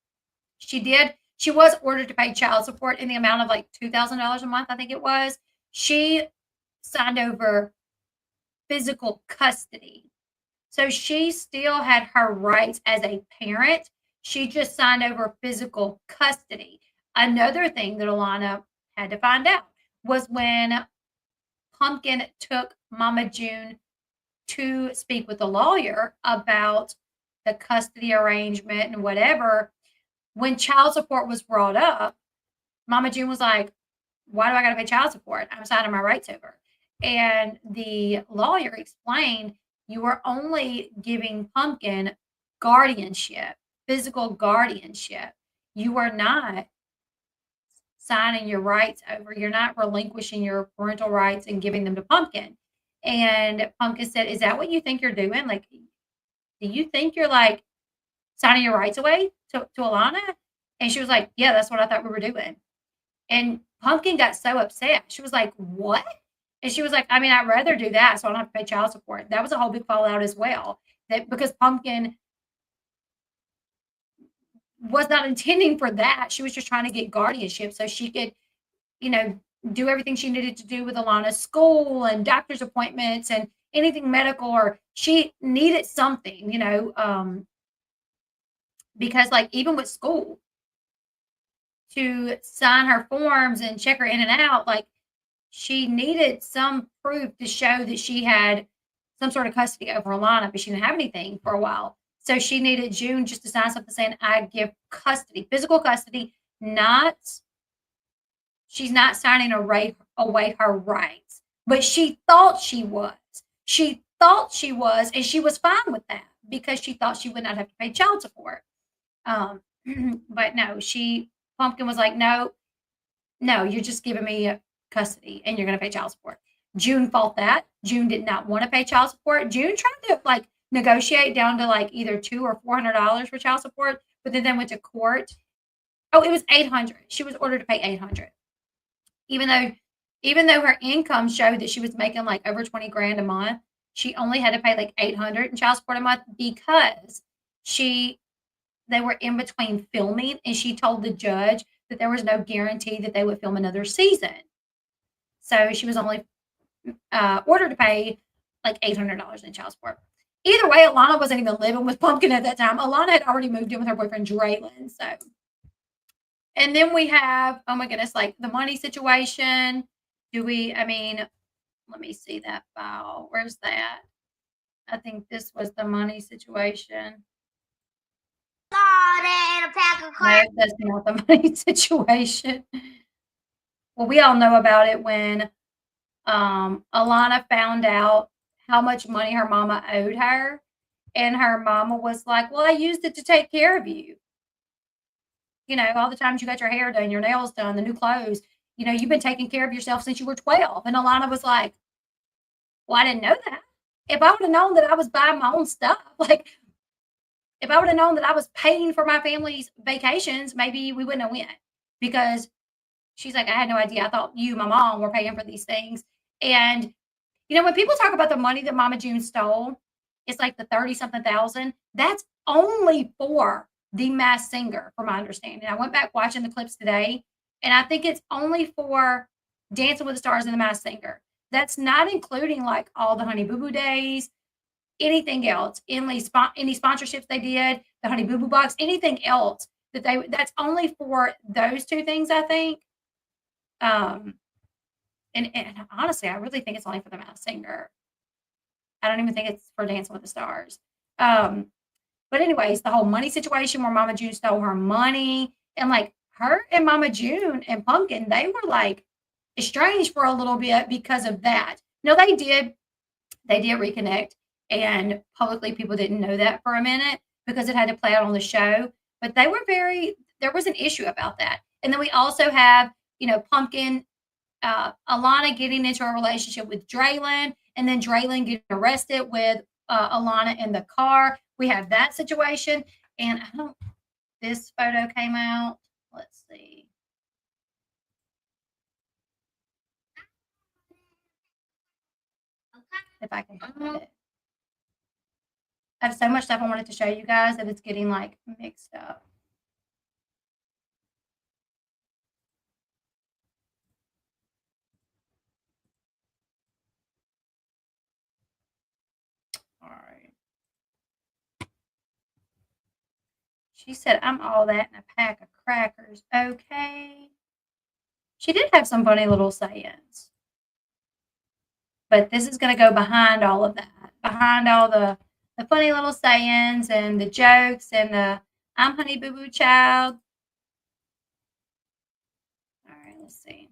She was ordered to pay child support in the amount of like $2,000 a month, I think it was. She signed over physical custody. So she still had her rights as a parent. She just signed over physical custody. Another thing that Alana had to find out was when Pumpkin took Mama June to speak with a lawyer about the custody arrangement and whatever. When child support was brought up, Mama June was like, why do I got to pay child support? I'm signing my rights over. And the lawyer explained, you were only giving Pumpkin guardianship, physical guardianship. You are not signing your rights over. You're not relinquishing your parental rights and giving them to Pumpkin. And Pumpkin said, is that what you think you're doing? Like, do you think you're like signing your rights away to Alana? And she was like, yeah, that's what I thought we were doing. And Pumpkin got so upset. She was like, what? And she was like, I mean, I'd rather do that so I don't have to pay child support. That was a whole big fallout as well. That because Pumpkin was not intending for that. She was just trying to get guardianship so she could, do everything she needed to do with Alana's school and doctor's appointments and anything medical, or she needed something, because like even with school, to sign her forms and check her in and out, like she needed some proof to show that she had some sort of custody over Alana, but she didn't have anything for a while. So she needed June just to sign something saying, I give custody, physical custody, she's not signing away her rights, but she thought she was. She thought she was, and she was fine with that because she thought she would not have to pay child support. But no, Pumpkin was like, no, you're just giving me custody and you're going to pay child support. June fought that. June did not want to pay child support. June tried to like negotiate down to like either $200 or $400 for child support, but then they went to court. Oh, it was $800. She was ordered to pay $800. Even though her income showed that she was making like over 20 grand a month, she only had to pay like $800 in child support a month because they were in between filming, and she told the judge that there was no guarantee that they would film another season. So she was only ordered to pay like $800 in child support. Either way, Alana wasn't even living with Pumpkin at that time. Alana had already moved in with her boyfriend, Draylon. So, and then we have, oh my goodness, like the money situation. Let me see that file. Where's that? I think this was the money situation. And a pack of crackers. No, that's not the money situation. Well, we all know about it when Alana found out how much money her mama owed her, and her mama was like, well, I used it to take care of you. All the times you got your hair done, your nails done, the new clothes, you've been taking care of yourself since you were 12. And Alana was like, well, I didn't know that. If I would have known that I was buying my own stuff, like if I would have known that I was paying for my family's vacations, maybe we wouldn't have went. Because she's like, I had no idea. I thought you, my mom, were paying for these things. And, when people talk about the money that Mama June stole, it's like the 30-something thousand. That's only for the Masked Singer, from my understanding. I went back watching the clips today, and I think it's only for Dancing with the Stars and the Masked Singer. That's not including like all the Honey Boo Boo days, anything else, any sponsorships they did, the Honey Boo Boo Box, anything else that's only for those two things, I think. And honestly, I really think it's only for the Masked Singer. I don't even think it's for Dancing with the Stars. But anyways, the whole money situation where Mama June stole her money, and like her and Mama June and Pumpkin, they were like estranged for a little bit because of that. No, they did reconnect, and publicly people didn't know that for a minute because it had to play out on the show. But there was an issue about that. And then we also have, Pumpkin, Alana getting into a relationship with Draylon, and then Draylon getting arrested with Alana in the car. We have that situation. And this photo came out. Let's see. If I can find it. I have so much stuff I wanted to show you guys that it's getting like mixed up. All right. She said, I'm all that in a pack of crackers. Okay. She did have some funny little sayings. But this is going to go behind all of that. Behind all the funny little sayings and the jokes and the I'm Honey Boo Boo Child. All right, let's see.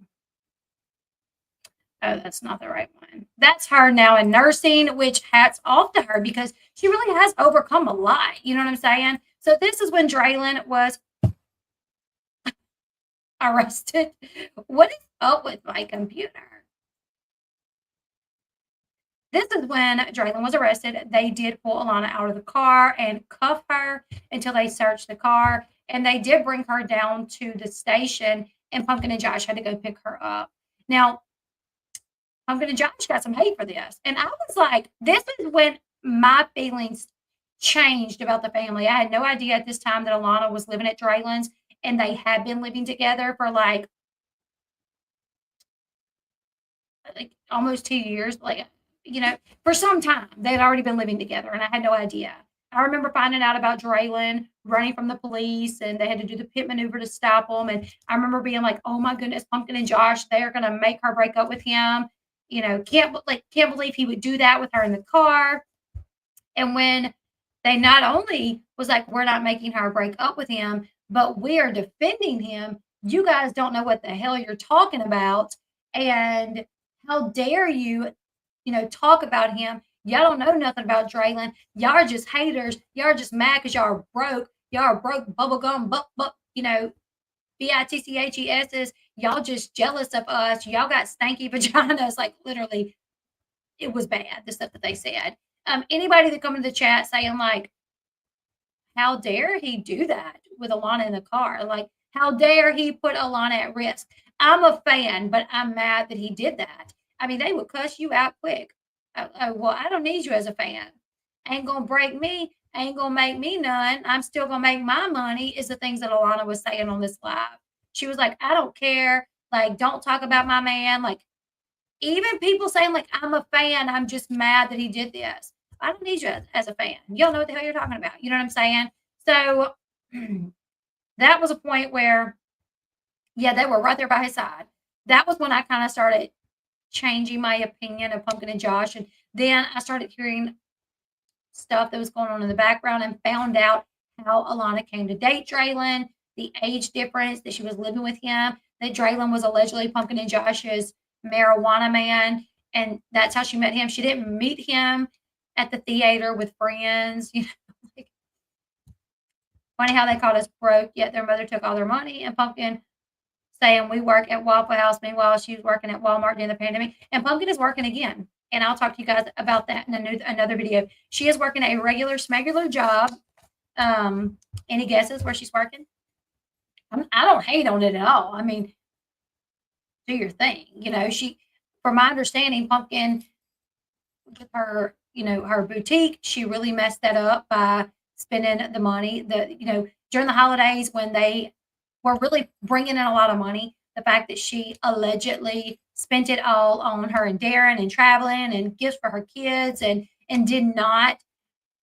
Oh, that's not the right one. That's her now in nursing, which hats off to her because she really has overcome a lot. You know what I'm saying? So this is when Draylon was arrested. What is up with my computer? This is when Draylon was arrested. They did pull Alana out of the car and cuff her until they searched the car. And they did bring her down to the station, and Pumpkin and Josh had to go pick her up. Now, Pumpkin and Josh got some hate for this. And I was like, this is when my feelings changed about the family. I had no idea at this time that Alana was living at Draylon's, and they had been living together for like almost 2 years. For some time, they had already been living together, and I had no idea. I remember finding out about Draylon running from the police, and they had to do the pit maneuver to stop him. And I remember being like, oh my goodness, Pumpkin and Josh, they are going to make her break up with him. Can't believe he would do that with her in the car. And when they not only was like, we're not making her break up with him, but we are defending him. You guys don't know what the hell you're talking about. And how dare you, talk about him. Y'all don't know nothing about Draylon. Y'all are just haters. Y'all are just mad because y'all are broke. Y'all are broke bubblegum, BITCHESs. Y'all just jealous of us. Y'all got stanky vaginas. Like literally, it was bad, the stuff that they said. Anybody that come into the chat saying like, how dare he do that with Alana in the car? Like, how dare he put Alana at risk? I'm a fan, but I'm mad that he did that. I mean, they would cuss you out quick. Well, I don't need you as a fan. Ain't gonna break me. Ain't gonna make me none. I'm still gonna make my money, is the things that Alana was saying on this live. She was like, I don't care. Like, don't talk about my man. Like, even people saying like, I'm a fan. I'm just mad that he did this. I don't need you as a fan. You don't know what the hell you're talking about. You know what I'm saying? So that was a point where, yeah, they were right there by his side. That was when I kind of started changing my opinion of Pumpkin and Josh. And then I started hearing stuff that was going on in the background and found out how Alana came to date Draylon, the age difference, that she was living with him, that Draylon was allegedly Pumpkin and Josh's marijuana man. And that's how she met him. She didn't meet him at the theater with friends. Funny how they called us broke, yet their mother took all their money. And Pumpkin saying we work at Waffle House. Meanwhile, she was working at Walmart during the pandemic. And Pumpkin is working again. And I'll talk to you guys about that in another video. She is working a regular, smegular job. Any guesses where she's working? I don't hate on it at all. I mean, do your thing. From my understanding, Pumpkin, with her, her boutique, she really messed that up by spending the money. During the holidays when they were really bringing in a lot of money, the fact that she allegedly spent it all on her and Darren and traveling and gifts for her kids and did not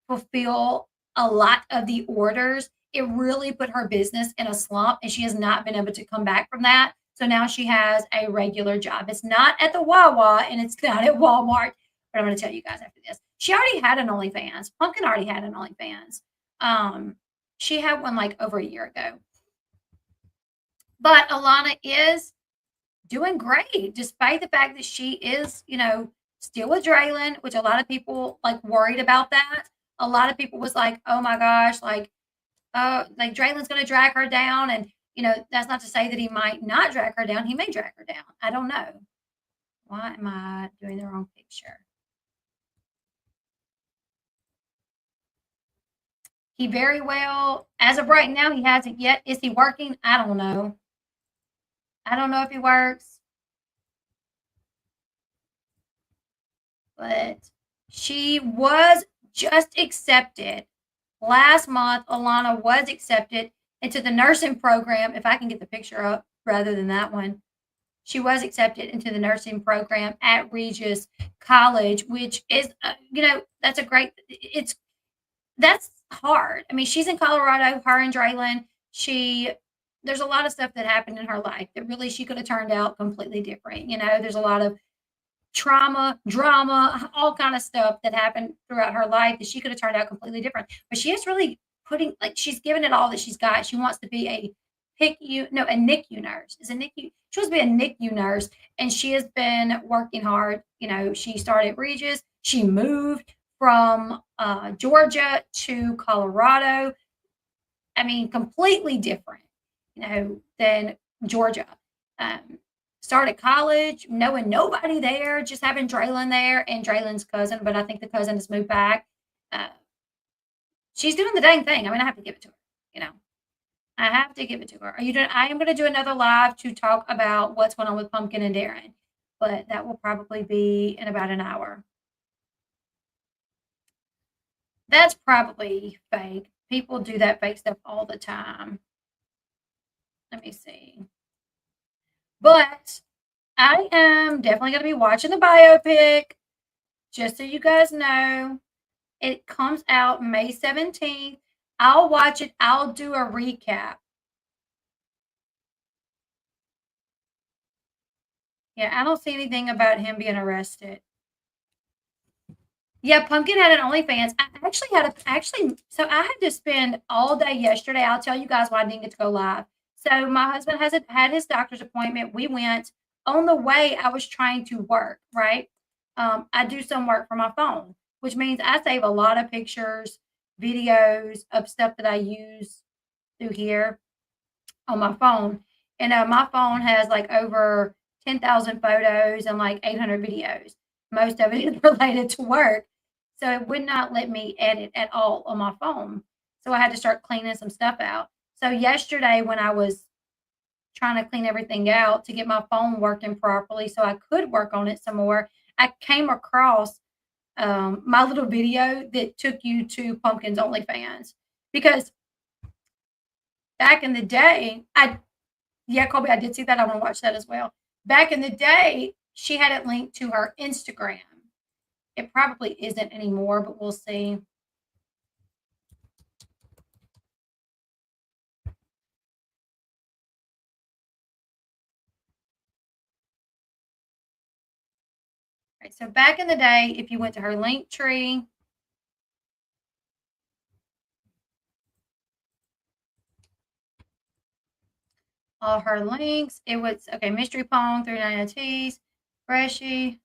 fulfill a lot of the orders, it really put her business in a slump, and she has not been able to come back from that. So now she has a regular job. It's not at the Wawa and it's not at Walmart, but I'm going to tell you guys after this. She already had an OnlyFans. Pumpkin already had an OnlyFans. She had one like over a year ago. But Alana is doing great, despite the fact that she is, you know, still with Draylon, which a lot of people like worried about that. A lot of people was like, oh my gosh, like Draylon's going to drag her down. And, you know, that's not to say that he might not drag her down. He may drag her down. I don't know. Why am I doing the wrong picture? He very well, as of right now, he hasn't yet. Is he working? I don't know. I don't know if he works. But she was just accepted. Last month, Alana was accepted into the nursing program. If I can get the picture up rather than that one. She was accepted into the nursing program at Regis College, which is, you know, that's hard. I mean, she's in Colorado, her and Draylon. There's a lot of stuff that happened in her life that really she could have turned out completely different. You know, there's a lot of trauma, drama, all kind of stuff that happened throughout her life that she could have turned out completely different. But she is really she's given it all that she's got. She wants to be a NICU nurse. Is a NICU? She wants to be a NICU nurse, and she has been working hard. You know, she started Regis. She moved from Georgia to Colorado. I mean, completely different, you know, than Georgia. Started college, knowing nobody there, just having Draylon there and Draylon's cousin, but I think the cousin has moved back. She's doing the dang thing. I mean, I have to give it to her, you know. I have to give it to her. I am going to do another live to talk about what's going on with Pumpkin and Darren, but that will probably be in about an hour. That's probably fake. People do that fake stuff all the time. Let me see. But I am definitely going to be watching the biopic, just so you guys know. It comes out May 17th. I'll watch it. I'll do a recap. Yeah, I don't see anything about him being arrested. Yeah, Pumpkin had an OnlyFans. So I had to spend all day yesterday. I'll tell you guys why I didn't get to go live. So my husband had his doctor's appointment. We went. On the way, I was trying to work, right? I do some work from my phone, which means I save a lot of pictures, videos of stuff that I use through here on my phone. And my phone has like over 10,000 photos and like 800 videos. Most of it is related to work. So it would not let me edit at all on my phone. So I had to start cleaning some stuff out. So yesterday when I was trying to clean everything out to get my phone working properly so I could work on it some more, I came across my little video that took you to Pumpkin's OnlyFans. Because back in the day, Colby, I did see that. I want to watch that as well. Back in the day, she had it linked to her Instagram. It probably isn't anymore, but we'll see. Right, so back in the day, if you went to her link tree, all her links, it was, okay, Mystery Pong, 39 Tees, Freshie,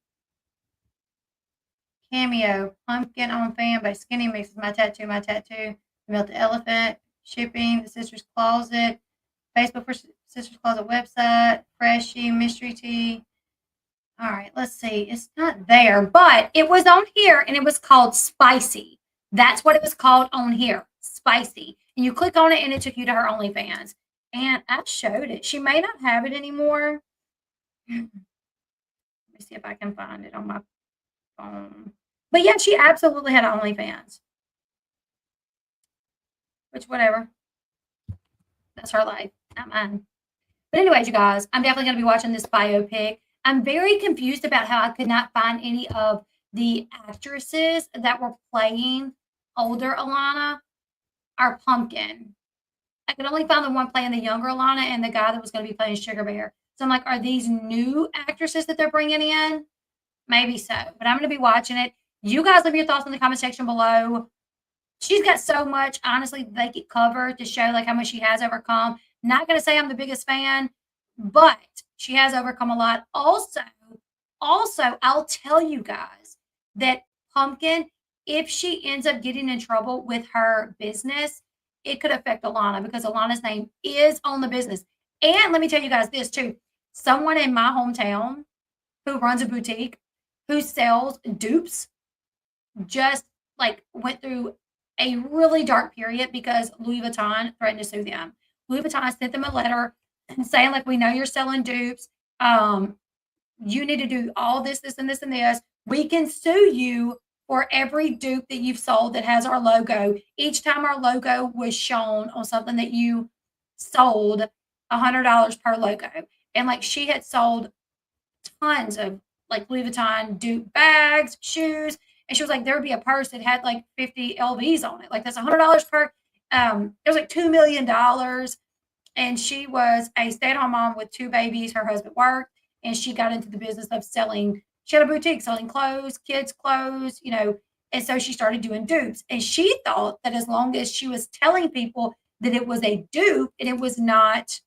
Cameo, Pumpkin on Fan by Skinny Mixes, My Tattoo, Melt the Elephant, Shipping, The Sister's Closet, Facebook for Sister's Closet website, Freshie, Mystery Tea. All right, let's see. It's not there, but it was on here and it was called Spicy. That's what it was called on here, Spicy. And you click on it and it took you to her OnlyFans. And I showed it. She may not have it anymore. Let me see if I can find it on my phone. But yeah, she absolutely had OnlyFans. Which, whatever. That's her life, not mine. But anyways, you guys, I'm definitely going to be watching this biopic. I'm very confused about how I could not find any of the actresses that were playing older Alana or Pumpkin. I could only find the one playing the younger Alana and the guy that was going to be playing Sugar Bear. So I'm like, are these new actresses that they're bringing in? Maybe so, but I'm going to be watching it. You guys leave your thoughts in the comment section below. She's got so much, honestly, they could cover to show like how much she has overcome. Not going to say I'm the biggest fan, but she has overcome a lot. Also, I'll tell you guys that Pumpkin, if she ends up getting in trouble with her business, it could affect Alana because Alana's name is on the business. And let me tell you guys this too. Someone in my hometown who runs a boutique who sells dupes just like went through a really dark period because Louis Vuitton threatened to sue them. Louis Vuitton sent them a letter saying like, we know you're selling dupes. You need to do all this, this, and this, and this. We can sue you for every dupe that you've sold that has our logo. Each time our logo was shown on something that you sold, $100 per logo. And like she had sold tons of like Louis Vuitton dupe bags, shoes. And she was like, there would be a purse that had like 50 LVs on it. Like that's $100 per, it was like $2 million. And she was a stay-at-home mom with 2 babies. Her husband worked and she got into the business of selling. She had a boutique selling clothes, kids' clothes, you know, and so she started doing dupes. And she thought that as long as she was telling people that it was a dupe and it was not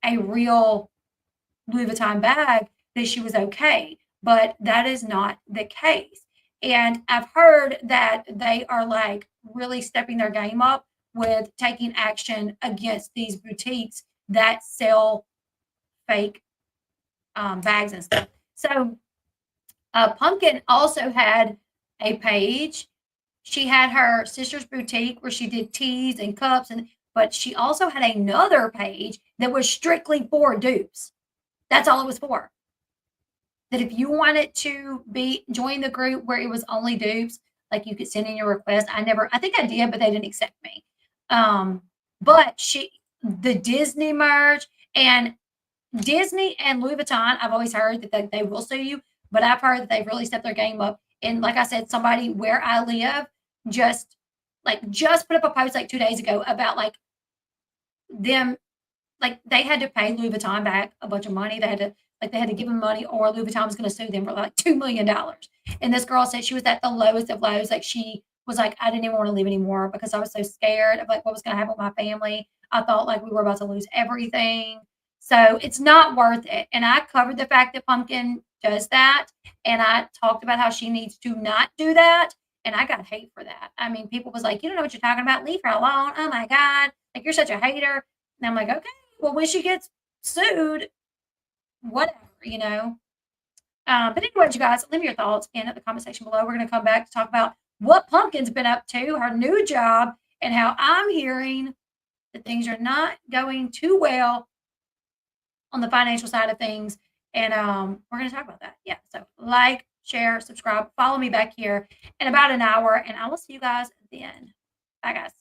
a real Louis Vuitton bag, that she was okay. But that is not the case. And I've heard that they are like really stepping their game up with taking action against these boutiques that sell fake bags and stuff. So Pumpkin also had a page. She had her sister's boutique where she did teas and cups, but she also had another page that was strictly for dupes. That's all it was for. That if you wanted to join the group where it was only dupes, like you could send in your request. I think I did, but they didn't accept me. But the Disney merch and Disney and Louis Vuitton, I've always heard that they will sue you, but I've heard that they've really stepped their game up. And like I said, somebody where I live just put up a post like 2 days ago about like them, like they had to pay Louis Vuitton back a bunch of money. They had to give them money or Louis Vuitton was going to sue them for like $2 million. And this girl said she was at the lowest of lows. Like she was like, I didn't even want to live anymore because I was so scared of like what was going to happen with my family. I thought like we were about to lose everything. So it's not worth it. And I covered the fact that Pumpkin does that. And I talked about how she needs to not do that. And I got hate for that. I mean, people was like, you don't know what you're talking about. Leave her alone. Oh my God. Like you're such a hater. And I'm like, okay, well, when she gets sued, whatever, you know. But anyway, you guys, leave your thoughts in the comment section below. We're going to come back to talk about what Pumpkin's been up to, her new job, and how I'm hearing that things are not going too well on the financial side of things. And we're going to talk about that. Yeah. So like, share, subscribe, follow me back here in about an hour, and I will see you guys then. Bye, guys.